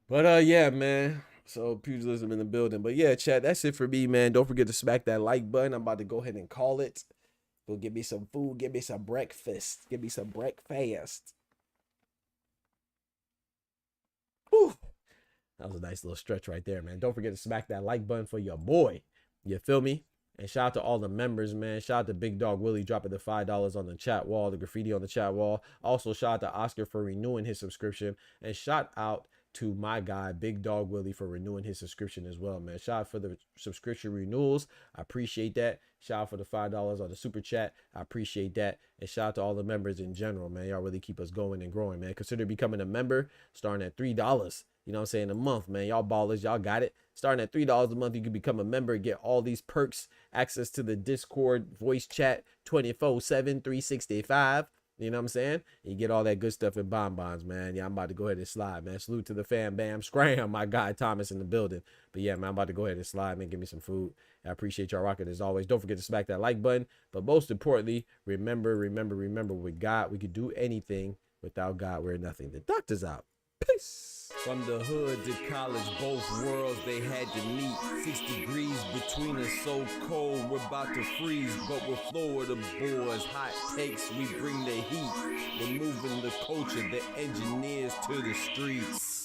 But yeah, man. So pugilism in the building. But yeah, chat, that's it for me, man. Don't forget to smack that like button. I'm about to go ahead and call it. Go get me some food. Get me some breakfast. Get me some breakfast. Whew. That was a nice little stretch right there, man. Don't forget to smack that like button for your boy. You feel me? And shout out to all the members, man. Shout out to Big Dog Willie dropping the $5 on the chat wall, the graffiti on the chat wall. Also, shout out to Oscar for renewing his subscription. And shout out to my guy, Big Dog Willie, for renewing his subscription as well, man. Shout out for the subscription renewals. I appreciate that. Shout out for the $5 on the super chat. I appreciate that. And shout out to all the members in general, man. Y'all really keep us going and growing, man. Consider becoming a member starting at $3. You know what I'm saying? A month, man. Y'all ballers, y'all got it. Starting at $3 a month, you can become a member, get all these perks, access to the Discord voice chat 24/7, 365. You know what I'm saying? You get all that good stuff in bonbons, man. Yeah, I'm about to go ahead and slide, man. Salute to the fam, bam, scram. My guy Thomas in the building. But yeah, man, I'm about to go ahead and slide, man. Give me some food. I appreciate y'all rocking as always. Don't forget to smack that like button. But most importantly, remember, with God, we could do anything. Without God, we're nothing. The doctor's out. Peace. From the hood to college, both worlds they had to meet. 6 degrees between us, so cold, we're about to freeze. But we're Florida boys, hot takes, we bring the heat. We're moving the culture, the engineers to the streets.